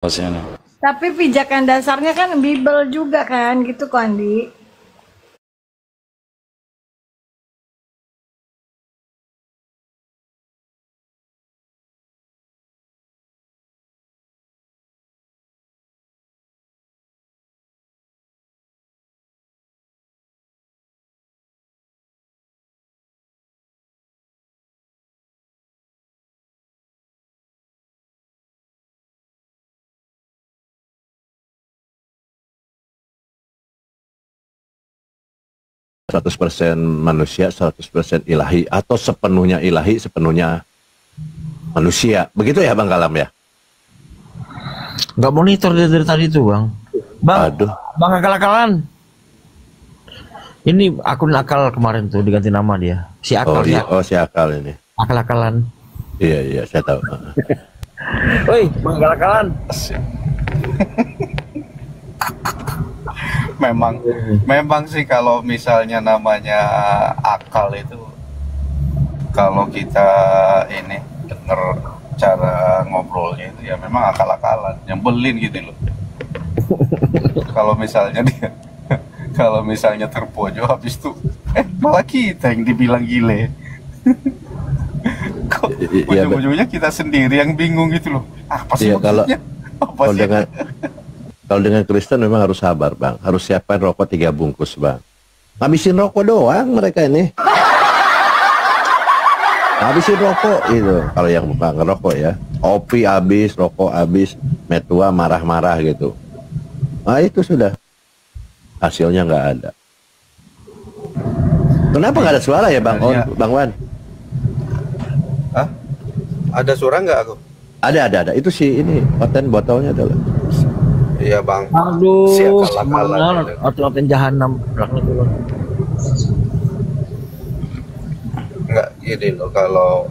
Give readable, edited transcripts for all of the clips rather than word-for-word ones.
Maksudnya. Tapi pijakan dasarnya kan Bible juga kan, gitu kok Andi. %100% manusia, 100% ilahi, atau sepenuhnya ilahi, sepenuhnya manusia. Begitu ya Bang Kalam ya? Nggak monitor dari tadi tuh Bang. Bang, Aduh. Bang akal-akalan. Ini akun akal kemarin tuh diganti nama dia. Si akal. Oh, iya. Oh si akal ini. Akal-akalan. Iya, saya tahu. Woi, Bang akal-akalan. Memang sih kalau misalnya namanya akal itu, kalau kita ini denger cara ngobrolnya itu ya memang akal-akalan, nyebelin gitu loh. Kalau misalnya dia kalau misalnya terpojok habis itu malah kita yang dibilang gile. Kok ujung-ujungnya kita sendiri yang bingung gitu loh. Apa sih maksudnya? Kalau dengan Kristen memang harus sabar Bang, harus siapkan rokok 3 bungkus Bang. Ngabisin rokok doang mereka ini. Ngabisin rokok itu, kalau yang bukan ngerokok ya. Kopi habis, rokok habis, metua marah-marah gitu. Nah itu sudah, hasilnya nggak ada. Kenapa nggak ada suara ya Bang Bang Wan? Hah? Ada suara nggak aku? Ada. Itu sih ini, konten botolnya adalah. Iya Bang. Aduh, Siap atau jahanam belakang itu loh. Enggak gini loh, kalau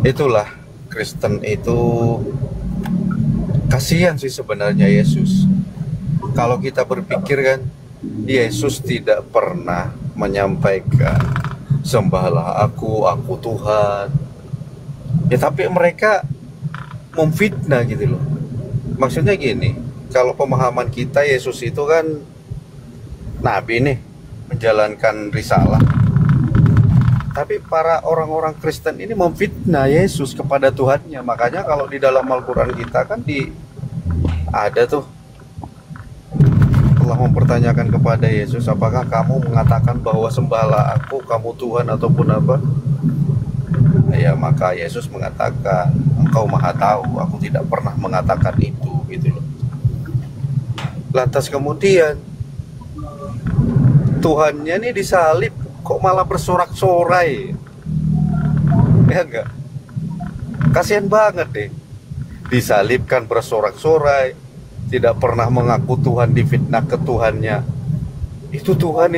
itulah Kristen itu kasihan sih sebenarnya Yesus. Kalau kita berpikir kan, Yesus tidak pernah menyampaikan sembahlah aku Tuhan. Ya tapi mereka memfitnah gitu loh. Maksudnya gini, kalau pemahaman kita Yesus itu kan nabi nih, menjalankan risalah. Tapi para orang-orang Kristen ini memfitnah Yesus kepada Tuhannya. Makanya kalau di dalam Al-Quran kita kan ada tuh telah mempertanyakan kepada Yesus, apakah kamu mengatakan bahwa sembahlah aku, kamu Tuhan ataupun apa? Ya maka Yesus mengatakan, engkau maha tahu, aku tidak pernah mengatakan itu, gitu loh. Lantas kemudian Tuhannya nih disalib, kok malah bersorak-sorai? Ya enggak? Kasihan banget deh. Disalibkan bersorak-sorai, tidak pernah mengaku Tuhan, difitnah ke Tuhannya. Itu Tuhan.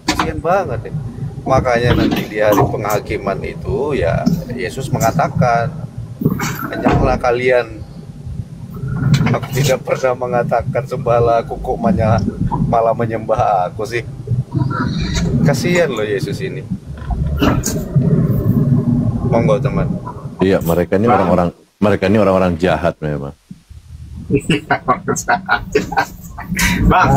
Kasihan banget deh. Makanya nanti di hari penghakiman itu ya Yesus mengatakan, hanyaklah kalian, aku tidak pernah mengatakan sembahlah aku, kok malah menyembah aku sih. Kasihan loh Yesus ini. Monggo teman. Iya, mereka ini orang-orang jahat memang. Bang,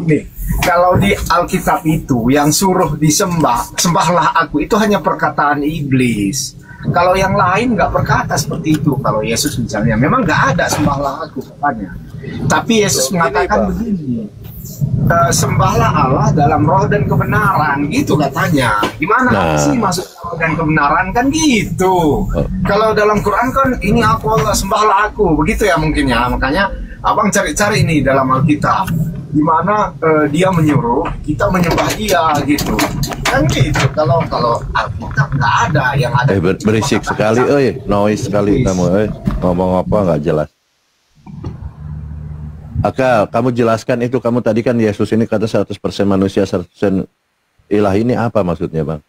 ini kalau di Alkitab itu yang suruh sembahlah aku, itu hanya perkataan iblis. Kalau yang lain nggak berkata seperti itu. Kalau Yesus misalnya, memang nggak ada sembahlah aku katanya. Tapi Yesus mengatakan begini, sembahlah Allah dalam roh dan kebenaran, gitu katanya. Gimana sih maksud roh dan kebenaran kan gitu? Kalau dalam Quran kan ini aku Allah, sembahlah aku, begitu ya mungkin ya. Makanya abang cari-cari ini dalam Alkitab, di mana dia menyuruh kita menyembah dia gitu. Kan gitu. Kalau Alkitab nggak ada, yang ada. Berisik sekali, noise sekali kamu, ngomong apa nggak jelas. Akal, kamu jelaskan itu, kamu tadi kan Yesus ini kata 100% manusia, 100% ilahi, ini apa maksudnya Bang?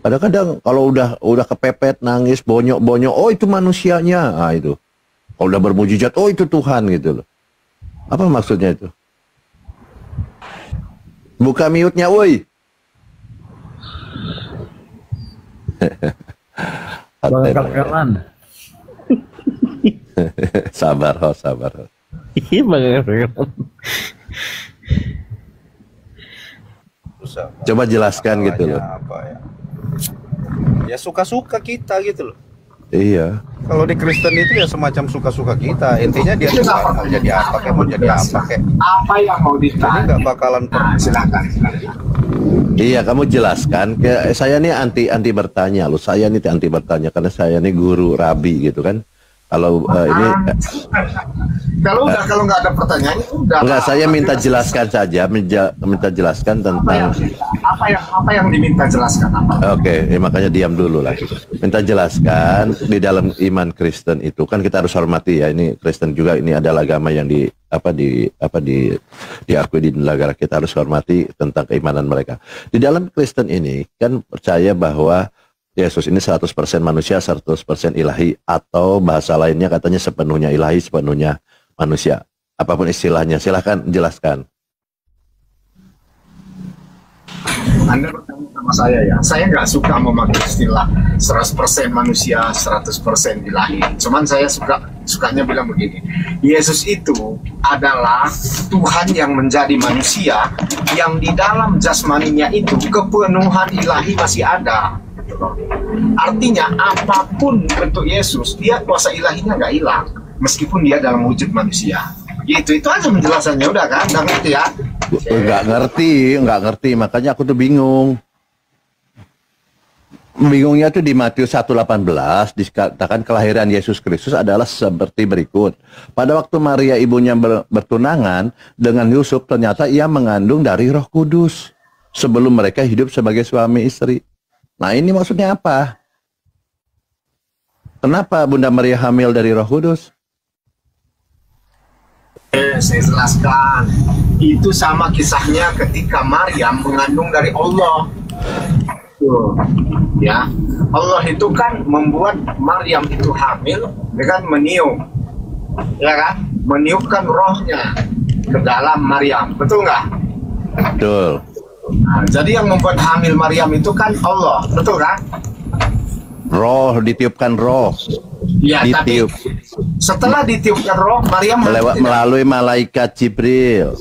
Kadang-kadang kalau udah kepepet, nangis, bonyok-bonyok, oh itu manusianya, itu. Kalau udah bermujizat, oh itu Tuhan gitu loh. Apa maksudnya itu? Buka mute-nya, woi. Bang akal-akalan. Sabar, host, sabar, host. Iya Bang. Susah. Coba jelaskan gitu Masalahnya loh. apa ya? Ya suka-suka kita gitu loh. Iya. Kalau di Kristen itu ya semacam suka-suka kita. Intinya dia Itu nggak suka mau jadi apa kayak mau jadi apa kayak. Apa yang mau Jadi ditanya? nggak bakalan Nah, silakan. Iya, kamu jelaskan. Saya nih anti bertanya loh. Saya nih anti bertanya karena saya nih guru rabi gitu kan. Kalau ini kalau nggak ada pertanyaan udah. enggak, saya minta jelaskan saja, minta jelaskan tentang. Apa yang diminta jelaskan apa? Oke, makanya diam dulu lah. Minta jelaskan di dalam iman Kristen itu kan kita harus hormati ya. Ini Kristen juga, ini adalah agama yang diakui di negara kita, harus hormati tentang keimanan mereka. Di dalam Kristen ini kan percaya bahwa Yesus ini 100% manusia, 100% ilahi, atau bahasa lainnya katanya sepenuhnya ilahi, sepenuhnya manusia. Apapun istilahnya, silahkan jelaskan. Anda bertanya sama saya ya. Saya nggak suka memakai istilah 100% manusia, 100% ilahi. Cuman saya sukanya bilang begini. Yesus itu adalah Tuhan yang menjadi manusia, yang di dalam jasmaninya itu kepenuhan ilahi masih ada. Artinya apapun bentuk Yesus, dia kuasa ilahinya nggak hilang, meskipun dia dalam wujud manusia. Gitu, itu aja penjelasannya, udah kan? Nggak ngerti ya? Nggak ngerti, makanya aku tuh bingung. Bingungnya tuh di Matius 1:18 dikatakan kelahiran Yesus Kristus adalah seperti berikut. Pada waktu Maria ibunya bertunangan dengan Yusuf, ternyata ia mengandung dari Roh Kudus sebelum mereka hidup sebagai suami istri. Nah, ini maksudnya apa? Kenapa Bunda Maria hamil dari Roh Kudus? Saya jelaskan. Itu sama kisahnya ketika Maryam mengandung dari Allah. Tuh, ya. Allah itu kan membuat Maryam itu hamil dengan meniup. Ya kan? Meniupkan rohnya ke dalam Maryam. Betul nggak? Betul. Nah, jadi yang membuat hamil Maryam itu kan Allah. Betul kan? Roh, ditiupkan roh. Ya, tapi Ditiup setelah ditiupkan roh, Maryam hamil tidak? melalui malaikat Jibril.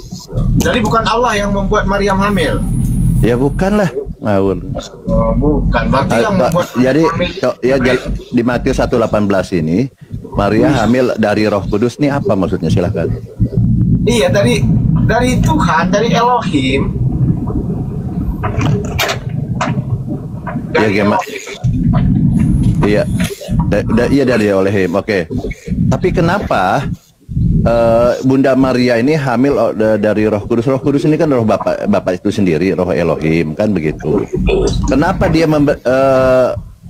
Jadi bukan Allah yang membuat Maryam hamil. Ya bukan lah, ngawur. Oh, bukan. Berarti yang membuat Jadi hamil di Matius 1:18 ini Maria hamil dari Roh Kudus, nih apa maksudnya? Silahkan. iya dari Tuhan, dari Elohim. Ya gimana? Iya, iya dari Elohim. Oke. Tapi kenapa Bunda Maria ini hamil dari Roh Kudus? Roh Kudus ini kan roh Bapak itu sendiri, roh Elohim, kan begitu. Kenapa dia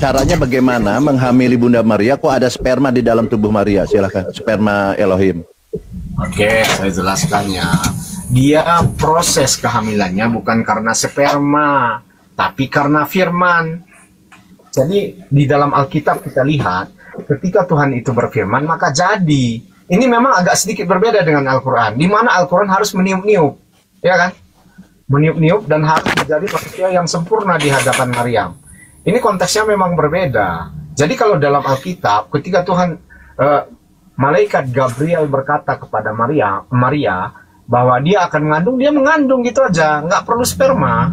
caranya bagaimana menghamili Bunda Maria? Kok ada sperma di dalam tubuh Maria? Silahkan, sperma Elohim. Oke, saya jelaskannya. Dia proses kehamilannya bukan karena sperma, tapi karena firman. Jadi di dalam Alkitab kita lihat, ketika Tuhan itu berfirman, maka jadi. Ini memang agak sedikit berbeda dengan Al-Quran, di mana Al-Quran harus meniup-niup, ya kan? Meniup-niup dan harus menjadi manusia yang sempurna di hadapan Maryam. Ini konteksnya memang berbeda. Jadi kalau dalam Alkitab, ketika Tuhan, malaikat Gabriel berkata kepada Maria bahwa dia akan mengandung, dia mengandung gitu aja, nggak perlu sperma.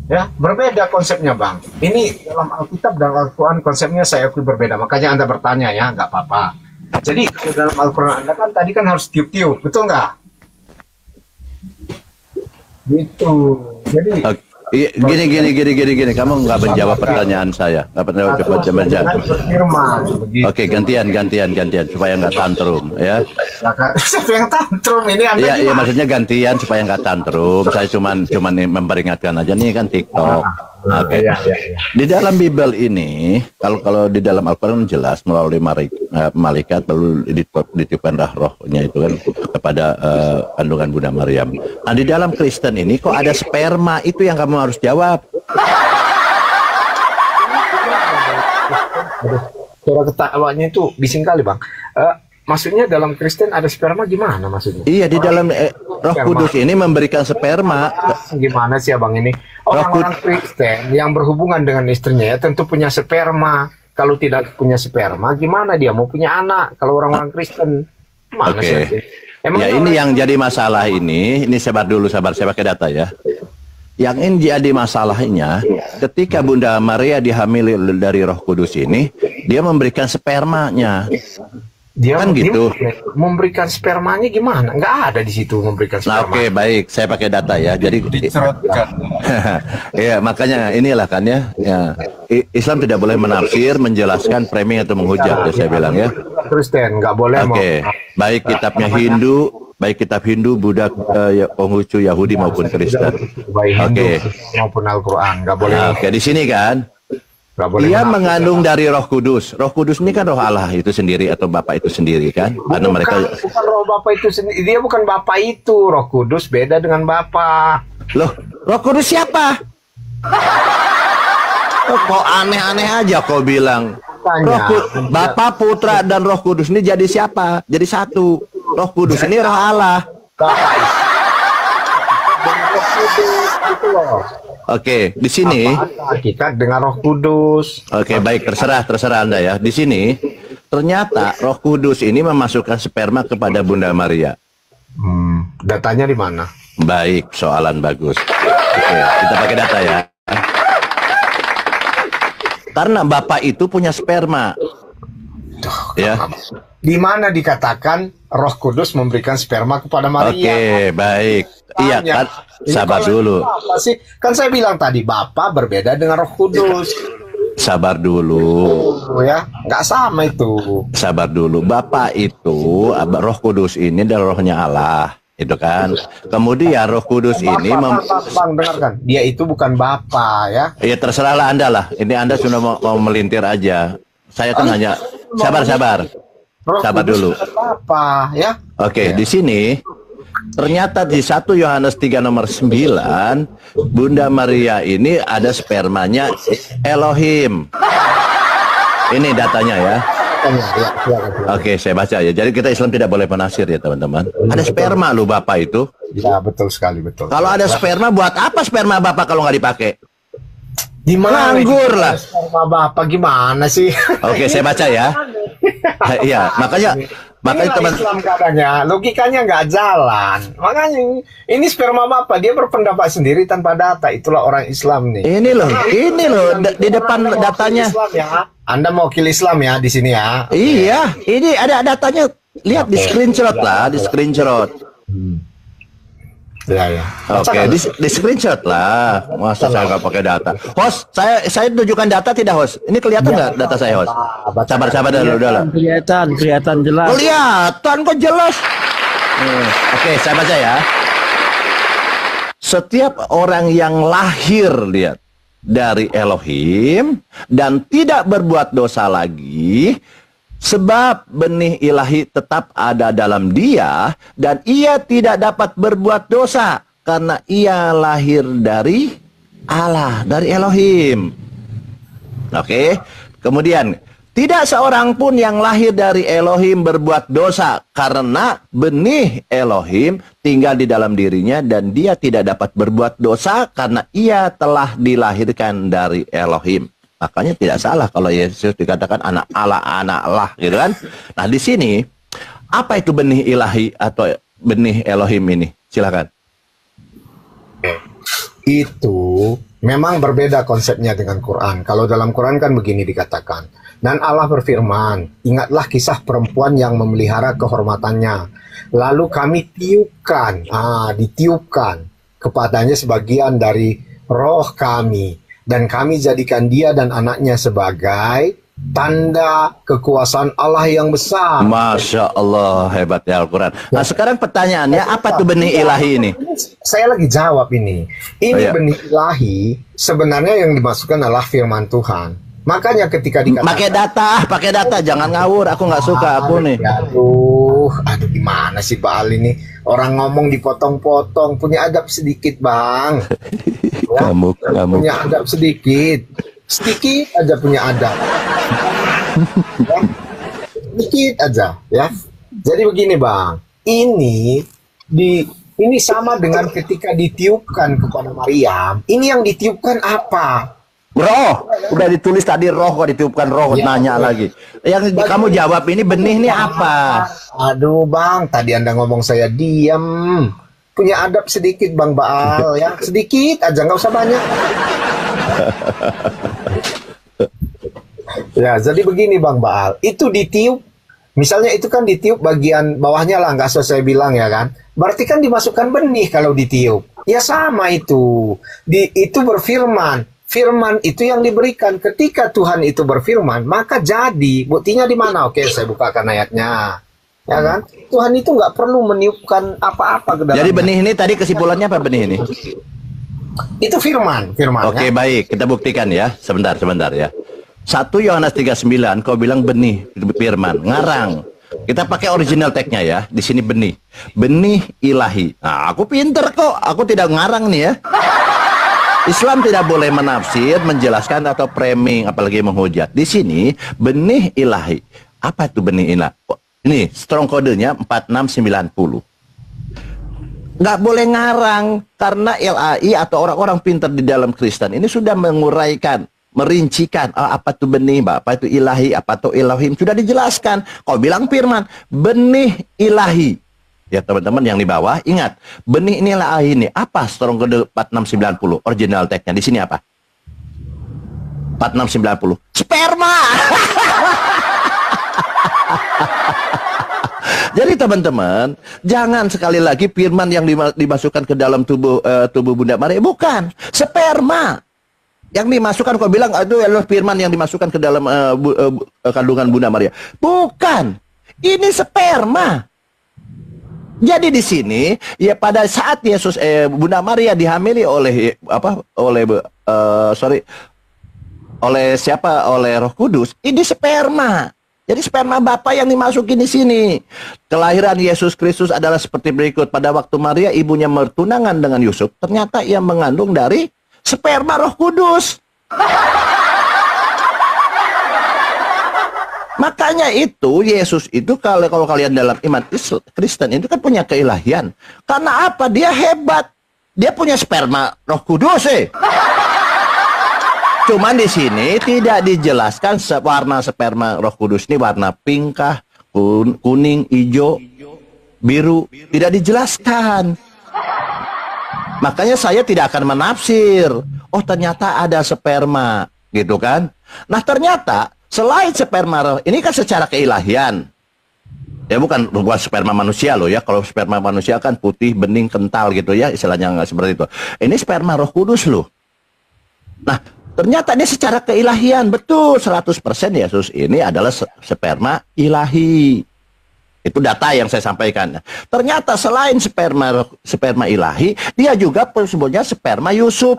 Ya, berbeda konsepnya, Bang. Ini dalam Alkitab dan Al-Quran konsepnya saya akui berbeda. Makanya Anda bertanya ya, nggak apa-apa. Jadi kalau dalam Al-Quran Anda kan tadi kan harus tiup-tiup, betul nggak? Gitu. Jadi Gini. Kamu nggak menjawab pertanyaan saya. Nggak pernah menjawab. Oke, gantian supaya nggak tantrum, ya. Siapa yang tantrum ini? Anda Iya, maksudnya gantian supaya nggak tantrum. Saya cuman memperingatkan aja, nih kan TikTok. Oke. Iya. Di dalam Bible ini, kalau di dalam Al-Quran jelas melalui malaikat lalu ditiupkan rohnya itu kan kepada kandungan Bunda Maryam. Nah, di dalam Kristen ini kok ada sperma? Itu yang kamu harus jawab. Suara ketawanya itu bising kali, Bang. Maksudnya dalam Kristen ada sperma gimana maksudnya? Iya, di dalam Roh Kudus ini memberikan sperma. Gimana sih, Abang ini? Orang-orang Kristen yang berhubungan dengan istrinya ya tentu punya sperma. kalau tidak punya sperma, gimana dia mau punya anak? Kalau orang-orang Kristen, mana Oke. sih? Emang Ya ini yang jadi masalah ini sabar dulu, sabar, saya pakai data ya. Yang ini jadi masalahnya, ketika Bunda Maria dihamili dari Roh Kudus ini, dia memberikan spermanya. dia Kan gitu. memberikan spermanya gimana? Nggak ada di situ memberikan Nah, sperma. oke, baik, saya pakai data ya. Jadi Dicerotkan. ya makanya inilah kan ya, Islam tidak boleh menafsir, menjelaskan, framing atau menghujat ya saya bilang ya. Kristen nggak boleh Oke, baik kitabnya Hindu, baik kitab Hindu, Buddha, Konghucu, Yahudi maupun Kristen. baik Hindu Oke. maupun Al-Quran nggak boleh. Nah, oke, di sini kan Nggak boleh dia menafsir. mengandung dari Roh Kudus. Roh Kudus ini kan Roh Allah itu sendiri atau Bapa itu sendiri kan? Karena mereka Bukan Roh Bapa itu sendiri. Dia bukan Bapa itu. Roh Kudus beda dengan Bapa. loh, Roh Kudus siapa? Oh, kok aneh-aneh aja kau bilang. Bapa, Putra dan Roh Kudus ini jadi siapa? Jadi satu. Roh Kudus ini Roh Allah. Bapa itu. Dengan Roh Kudus itu loh. Oke, di sini. Hakikat dengan Roh Kudus. Oke, baik, terserah Anda ya. Di sini ternyata Roh Kudus ini memasukkan sperma kepada Bunda Maria. Datanya di mana? Baik, soalan bagus. Oke, kita pakai data ya. Karena Bapak itu punya sperma. Ya. Di mana dikatakan Roh Kudus memberikan sperma kepada Maria? Oke, baik. Iya kan, Ini sabar kalau dulu. Apa sih? Kan saya bilang tadi Bapa berbeda dengan Roh Kudus. Sabar dulu. Oh ya, nggak sama itu. Sabar dulu. Bapak itu, Roh Kudus ini adalah rohnya Allah. Itu kan. Kemudian Roh Kudus ini Bang, dengarkan. Dia itu bukan Bapa ya. ya terserahlah Anda lah. Ini Anda sudah mau melintir aja. Saya kan hanya sabar. Roh Sabar Kudus dulu. bukan Bapa ya. Oke, di sini ternyata di 1 Yohanes 3 nomor 9 Bunda Maria ini ada spermanya Elohim. Ini datanya ya. Ya, silakan. Oke, saya baca ya. Jadi kita Islam tidak boleh penafsir ya teman-teman. Ada sperma lu Bapak itu. Ya, betul sekali, betul. Kalau ada sperma, buat apa sperma Bapak kalau nggak dipakai? Gimana? Nganggur lah. Sama Bapak gimana sih? Oke, saya baca ya. Iya, makanya Inilah teman. Islam katanya, logikanya nggak jalan. Makanya ini sperma Bapak, dia berpendapat sendiri tanpa data. Itulah orang Islam nih. Ini loh, di depan Anda datanya. mewakili Islam ya. Anda mewakili Islam ya di sini ya. Iya, ini ada datanya. Lihat di screenshot lah, di screenshot. Ya, ya. Oke, di screenshot lah. Masa saya nggak pakai data? Host, saya tunjukkan data tidak host? Ini kelihatan nggak data saya host? Sabar dulu, udah lah. Kelihatan jelas. Kelihatan kok jelas. Oke, saya baca ya. Setiap orang yang lahir lihat dari Elohim dan tidak berbuat dosa lagi, sebab benih ilahi tetap ada dalam dia dan ia tidak dapat berbuat dosa karena ia lahir dari Allah, dari Elohim. Oke. Kemudian tidak seorang pun yang lahir dari Elohim berbuat dosa karena benih Elohim tinggal di dalam dirinya dan dia tidak dapat berbuat dosa karena ia telah dilahirkan dari Elohim. Makanya tidak salah kalau Yesus dikatakan anak Allah gitu kan. Nah di sini apa itu benih ilahi atau benih Elohim ini? Silakan. Itu memang berbeda konsepnya dengan Quran. Kalau dalam Quran kan begini dikatakan. Dan Allah berfirman, ingatlah kisah perempuan yang memelihara kehormatannya. Lalu kami ditiupkan kepadanya sebagian dari roh kami. Dan kami jadikan dia dan anaknya sebagai tanda kekuasaan Allah yang besar. Masya Allah, hebat ya Al-Quran. Nah sekarang pertanyaannya, apa tuh benih ilahi ini? Saya lagi jawab ini. Ini Oh, iya. benih ilahi sebenarnya yang dimasukkan adalah firman Tuhan. Makanya ketika dikatakan Pakai data, jangan ngawur. Aku nggak suka aku nih. Aduh, gimana sih Pak Ali ini? Orang ngomong dipotong-potong, punya adab sedikit, Bang. Ya, Kamu. punya adab sedikit aja punya adab. Ya, sedikit aja, ya. Jadi begini, Bang. Ini sama dengan ketika ditiupkan kepada Maryam. Ini yang ditiupkan apa? Roh, udah ditulis tadi roh kok ditiupkan roh, Ya, nanya lagi. Yang kamu jawab ini benih ini apa? Aduh Bang, tadi Anda ngomong saya diam. Punya adab sedikit Bang Baal ya, sedikit aja, nggak usah banyak. Ya, jadi begini Bang Baal, itu ditiup, misalnya itu kan ditiup bagian bawahnya lah, nggak usah saya bilang ya kan. Berarti kan dimasukkan benih kalau ditiup. Ya sama itu, itu berfirman. Firman itu yang diberikan. Ketika Tuhan itu berfirman, maka jadi. Buktinya di mana? Oke, saya bukakan ayatnya. Ya kan? Tuhan itu nggak perlu meniupkan apa-apa ke dalamnya. Jadi benih ini tadi kesimpulannya apa benih ini? Itu firman. Oke, baik, kita buktikan ya. Sebentar ya. 1 Yohanes 3:9 kau bilang benih firman, ngarang. Kita pakai original tag-nya ya. Di sini benih. Benih ilahi. Nah, aku pinter kok. Aku tidak ngarang nih ya. Islam tidak boleh menafsir, menjelaskan atau framing, apalagi menghujat. Di sini benih ilahi. Apa itu benih ilahi? Ini strong kodenya 4690. Nggak boleh ngarang karena LAI atau orang-orang pintar di dalam Kristen ini sudah menguraikan, merincikan apa itu benih, apa itu ilahi, apa itu ilahim, sudah dijelaskan. Kau bilang firman, benih ilahi. Ya teman-teman yang di bawah, ingat, benih inilah ini. Apa strong code 4690? Original tag-nya di sini apa? 4690. Sperma. Jadi teman-teman, jangan sekali lagi firman yang dimasukkan ke dalam tubuh Bunda Maria, bukan sperma. Yang dimasukkan, kau bilang itu adalah firman yang dimasukkan ke dalam kandungan Bunda Maria. Bukan. Ini sperma. Jadi di sini ya pada saat Yesus Bunda Maria dihamili oleh oleh Roh Kudus, ini sperma. Jadi sperma Bapa yang dimasukin di sini. Kelahiran Yesus Kristus adalah seperti berikut. Pada waktu Maria ibunya bertunangan dengan Yusuf, ternyata ia mengandung dari sperma Roh Kudus. Makanya itu Yesus itu kalau kalian dalam iman Kristen itu kan punya keilahian. Karena apa? Dia hebat. Dia punya sperma Roh Kudus. Cuman di sini tidak dijelaskan warna sperma Roh Kudus ini warna pink kah, kuning, hijau, biru, tidak dijelaskan. Makanya saya tidak akan menafsir. Oh ternyata ada sperma, gitu kan? Nah ternyata selain sperma roh, ini kan secara keilahian. Ya bukan sperma manusia loh ya. Kalau sperma manusia kan putih, bening, kental gitu ya. Istilahnya nggak seperti itu. Ini sperma Roh Kudus loh. Nah, ternyata ini secara keilahian. Betul, 100% Yesus ini adalah sperma ilahi. Itu data yang saya sampaikan. Ternyata selain sperma ilahi, dia juga sebutnya sperma Yusuf.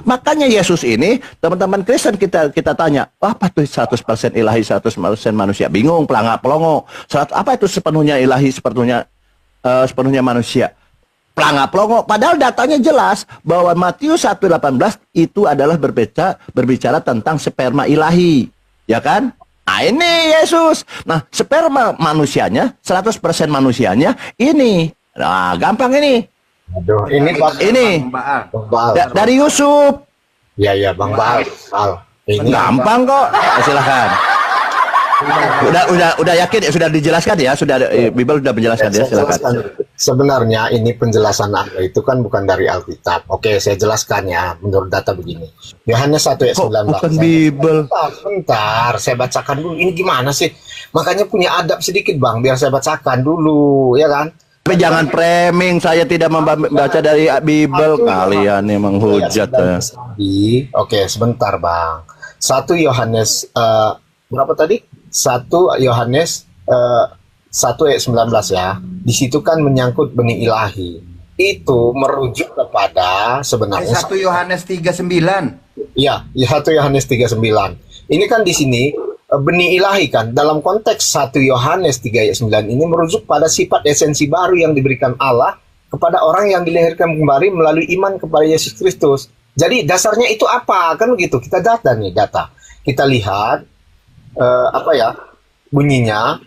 Makanya Yesus ini, teman-teman Kristen kita tanya, apa tuh 100% ilahi, 100% manusia? Bingung, pelangak pelongo. Apa itu sepenuhnya ilahi, sepenuhnya manusia? Pelangak pelongo. Padahal datanya jelas bahwa Matius 1:18 itu adalah berbicara tentang sperma ilahi, ya kan? Nah ini Yesus. Nah sperma manusianya, 100% manusianya ini. Nah gampang ini. Aduh, ini Bang Baal. Dari Yusuf. Ya Bang Baal. Ini Gampang kok. Silakan. Udah yakin ya, sudah dijelaskan ya, Bible sudah menjelaskan ya, silakan. Sebenarnya ini penjelasan Anda itu kan bukan dari Alkitab. Oke, saya jelaskan ya menurut data begini. Yohanes 1 ayat 19. Bukan Bible. Bentar, saya bacakan dulu. Ini gimana sih? Makanya punya adab sedikit Bang, biar saya bacakan dulu, ya kan? Tapi jangan framing, saya tidak membaca dari Bible. Kalian yang menghujat. Oke, sebentar Bang. 1 Yohanes berapa tadi? 1 Yohanes 1 ayat 19 ya. Di situ kan menyangkut benih ilahi. Itu merujuk kepada sebenarnya 1 Yohanes 3:9. Iya, 1 Yohanes 3:9. Ini kan di sini benih ilahi kan dalam konteks 1 Yohanes 3 ayat 9 ini merujuk pada sifat esensi baru yang diberikan Allah kepada orang yang dilahirkan kembali melalui iman kepada Yesus Kristus. Jadi dasarnya itu apa? Kan begitu. Kita data. Kita lihat bunyinya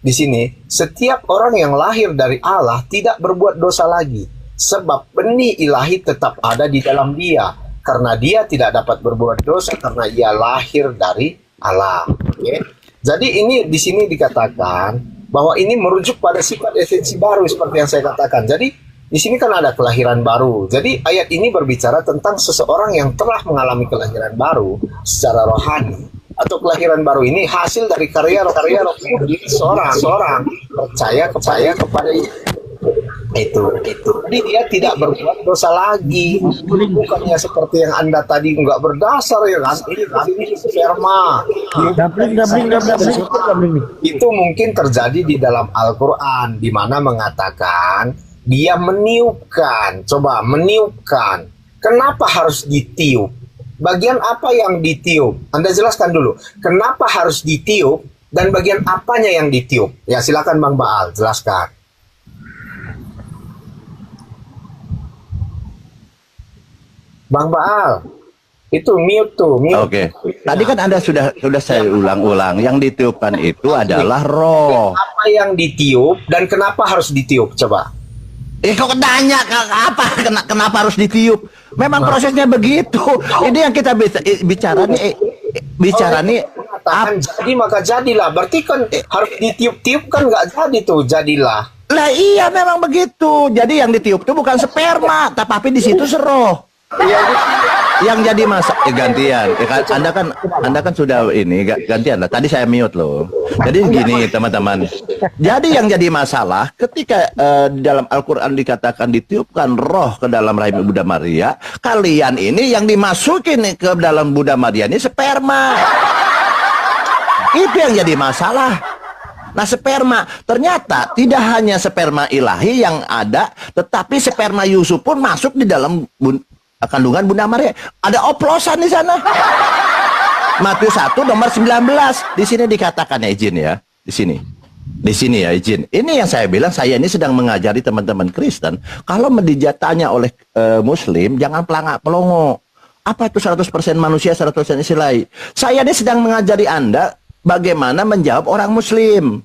di sini. Setiap orang yang lahir dari Allah tidak berbuat dosa lagi sebab benih ilahi tetap ada di dalam dia. karena dia tidak dapat berbuat dosa karena ia lahir dari Allah. Oke. Jadi ini di sini dikatakan bahwa ini merujuk pada sifat esensi baru seperti yang saya katakan. Jadi di sini kan ada kelahiran baru. Jadi ayat ini berbicara tentang seseorang yang telah mengalami kelahiran baru secara rohani, atau kelahiran baru ini hasil dari karya-karya roh kudus seorang percaya kepada itu. Jadi dia tidak berbuat dosa lagi. Bukannya seperti yang Anda tadi nggak berdasar ya kan? Ini sperma. Itu mungkin terjadi di dalam Al-Quran, di mana mengatakan dia meniupkan. Coba meniupkan. Kenapa harus ditiup? Bagian apa yang ditiup? Anda jelaskan dulu. Kenapa harus ditiup dan bagian apanya yang ditiup? Ya silakan Bang Baal jelaskan. Bang Baal, itu mute tuh. Mute. Oke. Tadi kan Anda sudah saya ulang-ulang. Yang ditiupkan itu adalah roh. Apa yang ditiup dan kenapa harus ditiup? Coba. Kok tanya apa? Kenapa harus ditiup? Memang prosesnya begitu. Ini yang kita bicara nih. Mengatakan jadi maka jadilah. Berarti kan harus ditiup-tiup kan nggak jadi tuh jadilah. Lah iya memang begitu. Jadi yang ditiup itu bukan sperma, tapi di situ seroh. Yang jadi gantian. Anda kan sudah ini gantian lah. Tadi saya mute loh. Jadi gini teman-teman. Jadi yang jadi masalah ketika di dalam Al-Quran dikatakan ditiupkan roh ke dalam rahim Bunda Maria, kalian ini yang dimasukin ke dalam Bunda Maria ini sperma. Itu yang jadi masalah. Nah sperma ternyata tidak hanya sperma ilahi yang ada, tetapi sperma Yusuf pun masuk di dalam kandungan Bunda Maria. Ada oplosan di sana. Matius 1 nomor 19. Di sini dikatakan ya izin ya. Di sini ya izin. Ini yang saya bilang, saya ini sedang mengajari teman-teman Kristen. Kalau ditanya oleh Muslim, jangan pelangak-pelongo. Apa itu 100% manusia, 100% Israel? Saya ini sedang mengajari Anda bagaimana menjawab orang Muslim.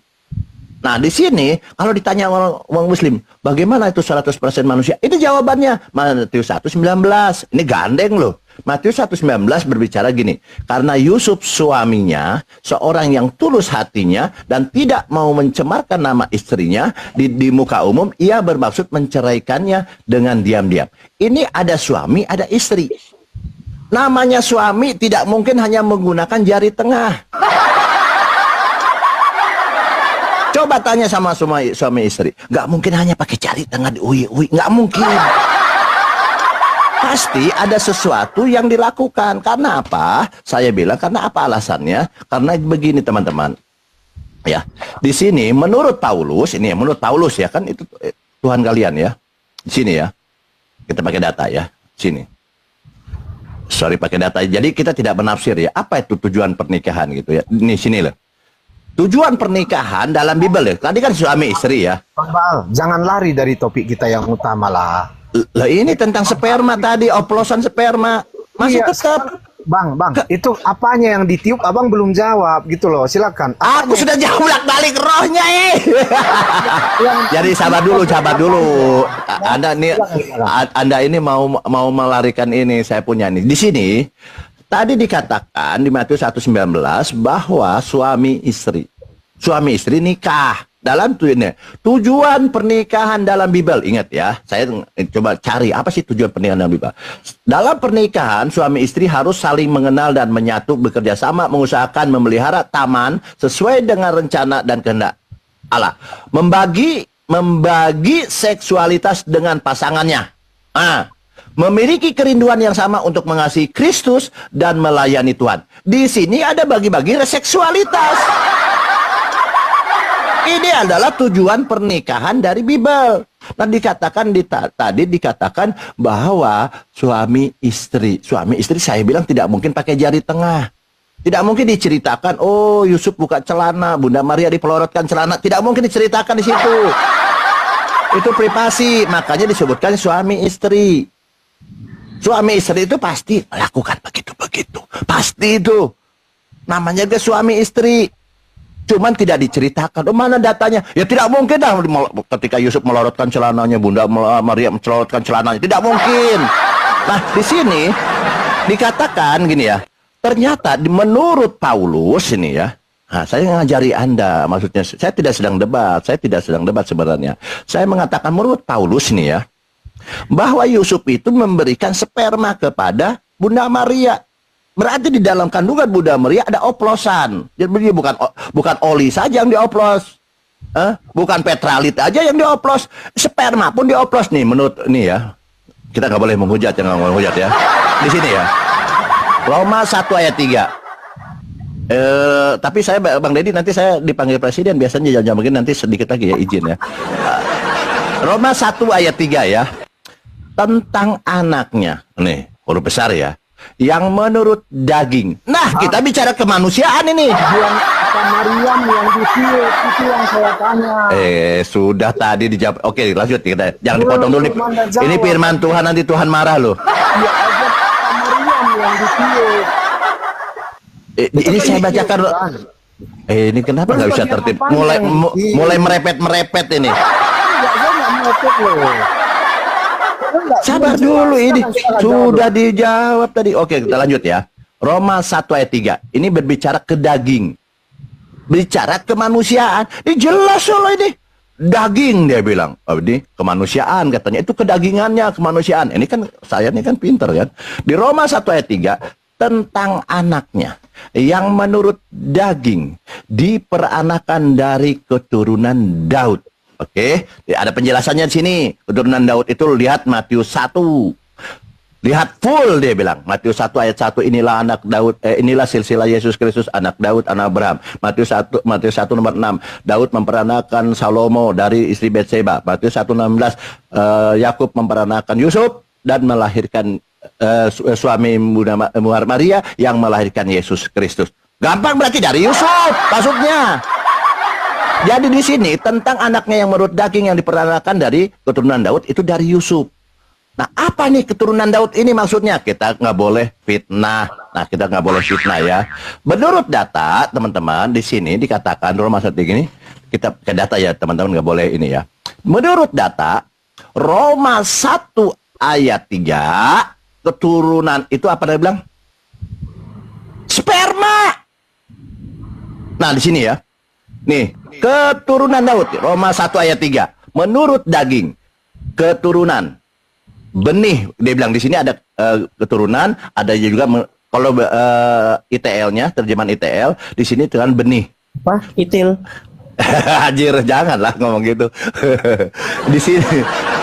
Nah, di sini kalau ditanya orang Muslim, bagaimana itu 100% manusia? Itu jawabannya Matius 1:19. Ini gandeng loh. Matius 1:19 berbicara gini, karena Yusuf suaminya seorang yang tulus hatinya dan tidak mau mencemarkan nama istrinya di muka umum, ia bermaksud menceraikannya dengan diam-diam. Ini ada suami, ada istri. Namanya suami tidak mungkin hanya menggunakan jari tengah. Coba tanya sama suami istri, nggak mungkin hanya pakai jari tengah diui-ui, nggak mungkin. Pasti ada sesuatu yang dilakukan. Karena apa? Saya bilang karena apa alasannya? Karena begini teman-teman. Ya, di sini menurut Paulus, ini ya, menurut Paulus ya kan itu Tuhan kalian ya. Di sini ya, kita pakai data ya, sini. Sorry pakai data. Jadi kita tidak menafsir ya. Apa itu tujuan pernikahan gitu ya? Ini sini loh. Tujuan pernikahan dalam Bible ya. Tadi kan suami istri ya. Bang Baal, jangan lari dari topik kita yang utama lah. Lah ini tentang sperma tadi, oplosan sperma. Masih tetap. Bang, itu apanya yang ditiup? Abang belum jawab gitu loh. Silakan. Aku sudah jawab balik rohnya Jadi sabar dulu. Anda ini mau melarikan ini saya punya nih. Di sini tadi dikatakan di Matius 1:19 bahwa suami istri nikah. Dalam tujuan pernikahan dalam Bible, ingat ya, saya coba cari apa sih tujuan pernikahan dalam Bible. Dalam pernikahan, suami istri harus saling mengenal dan menyatu, bekerja sama, mengusahakan memelihara taman sesuai dengan rencana dan kehendak Allah. Membagi seksualitas dengan pasangannya. Memiliki kerinduan yang sama untuk mengasihi Kristus dan melayani Tuhan. Di sini ada bagi-bagi seksualitas. Ini adalah tujuan pernikahan dari Bible. Nah, tadi dikatakan bahwa suami istri saya bilang tidak mungkin pakai jari tengah. Tidak mungkin diceritakan, oh Yusuf buka celana, Bunda Maria dipelorotkan celana. Tidak mungkin diceritakan di situ. Itu privasi, makanya disebutkan suami istri. Suami istri itu pasti melakukan begitu-begitu. Pasti itu. Namanya dia suami istri. Cuman tidak diceritakan. Oh, mana datanya? Ya tidak mungkin dah ketika Yusuf melorotkan celananya, Bunda Maria melorotkan celananya. Tidak mungkin. Nah, di sini Dikatakan gini ya, ternyata menurut Paulus ini ya, nah, saya ngajari Anda, maksudnya saya tidak sedang debat sebenarnya. Saya mengatakan menurut Paulus ini ya, bahwa Yusuf itu memberikan sperma kepada Bunda Maria. Berarti di dalam kandungan Bunda Maria ada oplosan. Jadi bukan oli saja yang dioplos. Bukan petralit aja yang dioplos. Sperma pun dioplos nih menurut ini ya. Kita nggak boleh menghujat, jangan menghujat ya. Di sini ya. Roma 1 ayat 3. Tapi saya Bang Deddy nanti saya dipanggil presiden biasanya jangan mungkin nanti sedikit lagi ya izin ya. Roma 1 ayat 3 ya. Tentang anaknya. Nih, huruf besar ya. Yang menurut daging. Nah, kita bicara kemanusiaan ini. Mariam yang ditiup, itu yang saya tanya. Sudah tadi dijawab. Oke, lanjut kita. Jangan dipotong dulu. Ini firman Tuhan, nanti Tuhan marah loh. Ya aja Mariam yang ditiup. Ini saya bacakan. Ini kenapa nggak bisa tertib? Mulai merepet ini. Sabar dulu, ini sudah dijawab tadi. Oke, kita lanjut ya. Roma 1 ayat 3. Ini berbicara ke daging. Bicara kemanusiaan. Ini jelas loh ini. Daging dia bilang. Ini kemanusiaan katanya. Itu kedagingannya kemanusiaan. Ini kan saya ini kan pinter kan. Di Roma 1 ayat 3 tentang anaknya yang menurut daging diperanakan dari keturunan Daud. Oke, ada penjelasannya di sini. Keturunan Daud itu lihat Matius 1. Lihat full dia bilang. Matius 1 ayat 1 inilah anak Daud, inilah silsilah Yesus Kristus anak Daud, anak Abraham. Matius 1 nomor 6. Daud memperanakan Salomo dari istri Betseba. Matius 1:16 Yakub memperanakan Yusuf dan melahirkan suami Bunda Maria yang melahirkan Yesus Kristus. Gampang berarti dari Yusuf maksudnya. Jadi di sini tentang anaknya yang menurut daging yang diperanakan dari keturunan Daud itu dari Yusuf. Nah, apa nih keturunan Daud ini maksudnya? Kita nggak boleh fitnah. Nah, kita nggak boleh fitnah ya. Menurut data teman-teman di sini dikatakan Roma 1 ini kita ke data ya teman-teman, nggak boleh ini ya. Menurut data Roma 1 ayat 3 keturunan itu apa dia bilang? Sperma. Nah, di sini ya. Nih, keturunan Daud, Roma 1 ayat 3. Menurut daging, keturunan benih, dia bilang di sini ada keturunan, ada juga kalau ITL-nya, terjemahan ITL, di sini dengan benih. Apa? Itil. Anjir, janganlah ngomong gitu. Di sini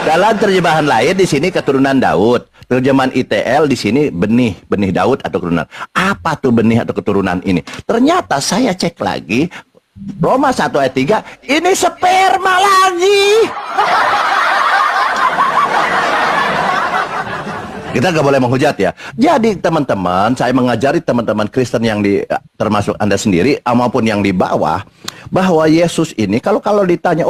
dalam terjemahan lain di sini keturunan Daud. Terjemahan ITL di sini benih Daud atau keturunan. Apa tuh benih atau keturunan ini? Ternyata saya cek lagi Roma 1 ayat 3 ini sperma lagi. Kita nggak boleh menghujat ya. Jadi teman-teman, saya mengajari teman-teman Kristen yang termasuk Anda sendiri maupun yang di bawah, bahwa Yesus ini kalau ditanya,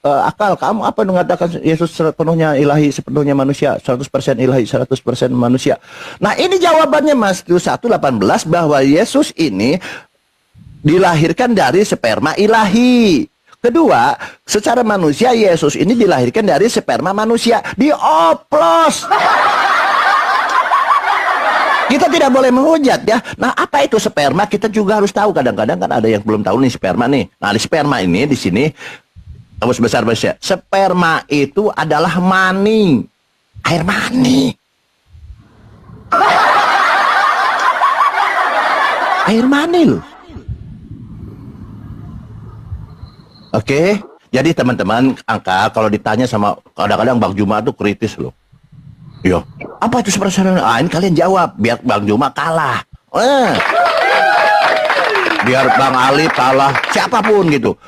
Akal, kamu apa mengatakan Yesus sepenuhnya ilahi, sepenuhnya manusia, 100% ilahi, 100% manusia. Nah, ini jawabannya Matius 1:18 bahwa Yesus ini dilahirkan dari sperma ilahi. Kedua, secara manusia Yesus ini dilahirkan dari sperma manusia, dioplos. Kita tidak boleh menghujat ya. Nah, apa itu sperma? Kita juga harus tahu. Kadang-kadang kan ada yang belum tahu nih sperma nih. Nah, di sperma ini di sini kamus besar bahasa. Sperma itu adalah mani. Air mani. Air mani loh. Oke, jadi teman-teman angka kalau ditanya sama kadang-kadang Bang Juma tuh kritis loh. Iya, apa itu seperti ini kalian jawab biar Bang Juma kalah. Biar Bang Ali kalah, siapapun gitu.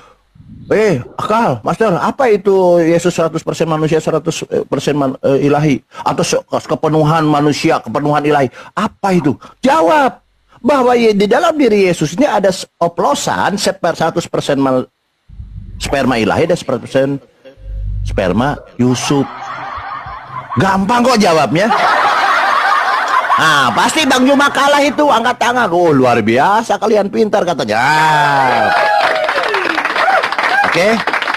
Akal, Master, apa itu Yesus 100% manusia, 100% ilahi? Atau kepenuhan manusia, kepenuhan ilahi? Apa itu? Jawab bahwa di dalam diri Yesus ini ada oplosan 100% sperma ilahi dan 100% sperma Yusuf. Gampang kok jawabnya. Nah, pasti Bang Juma kalah itu, angkat tangan. Oh, luar biasa kalian pintar katanya. Oke.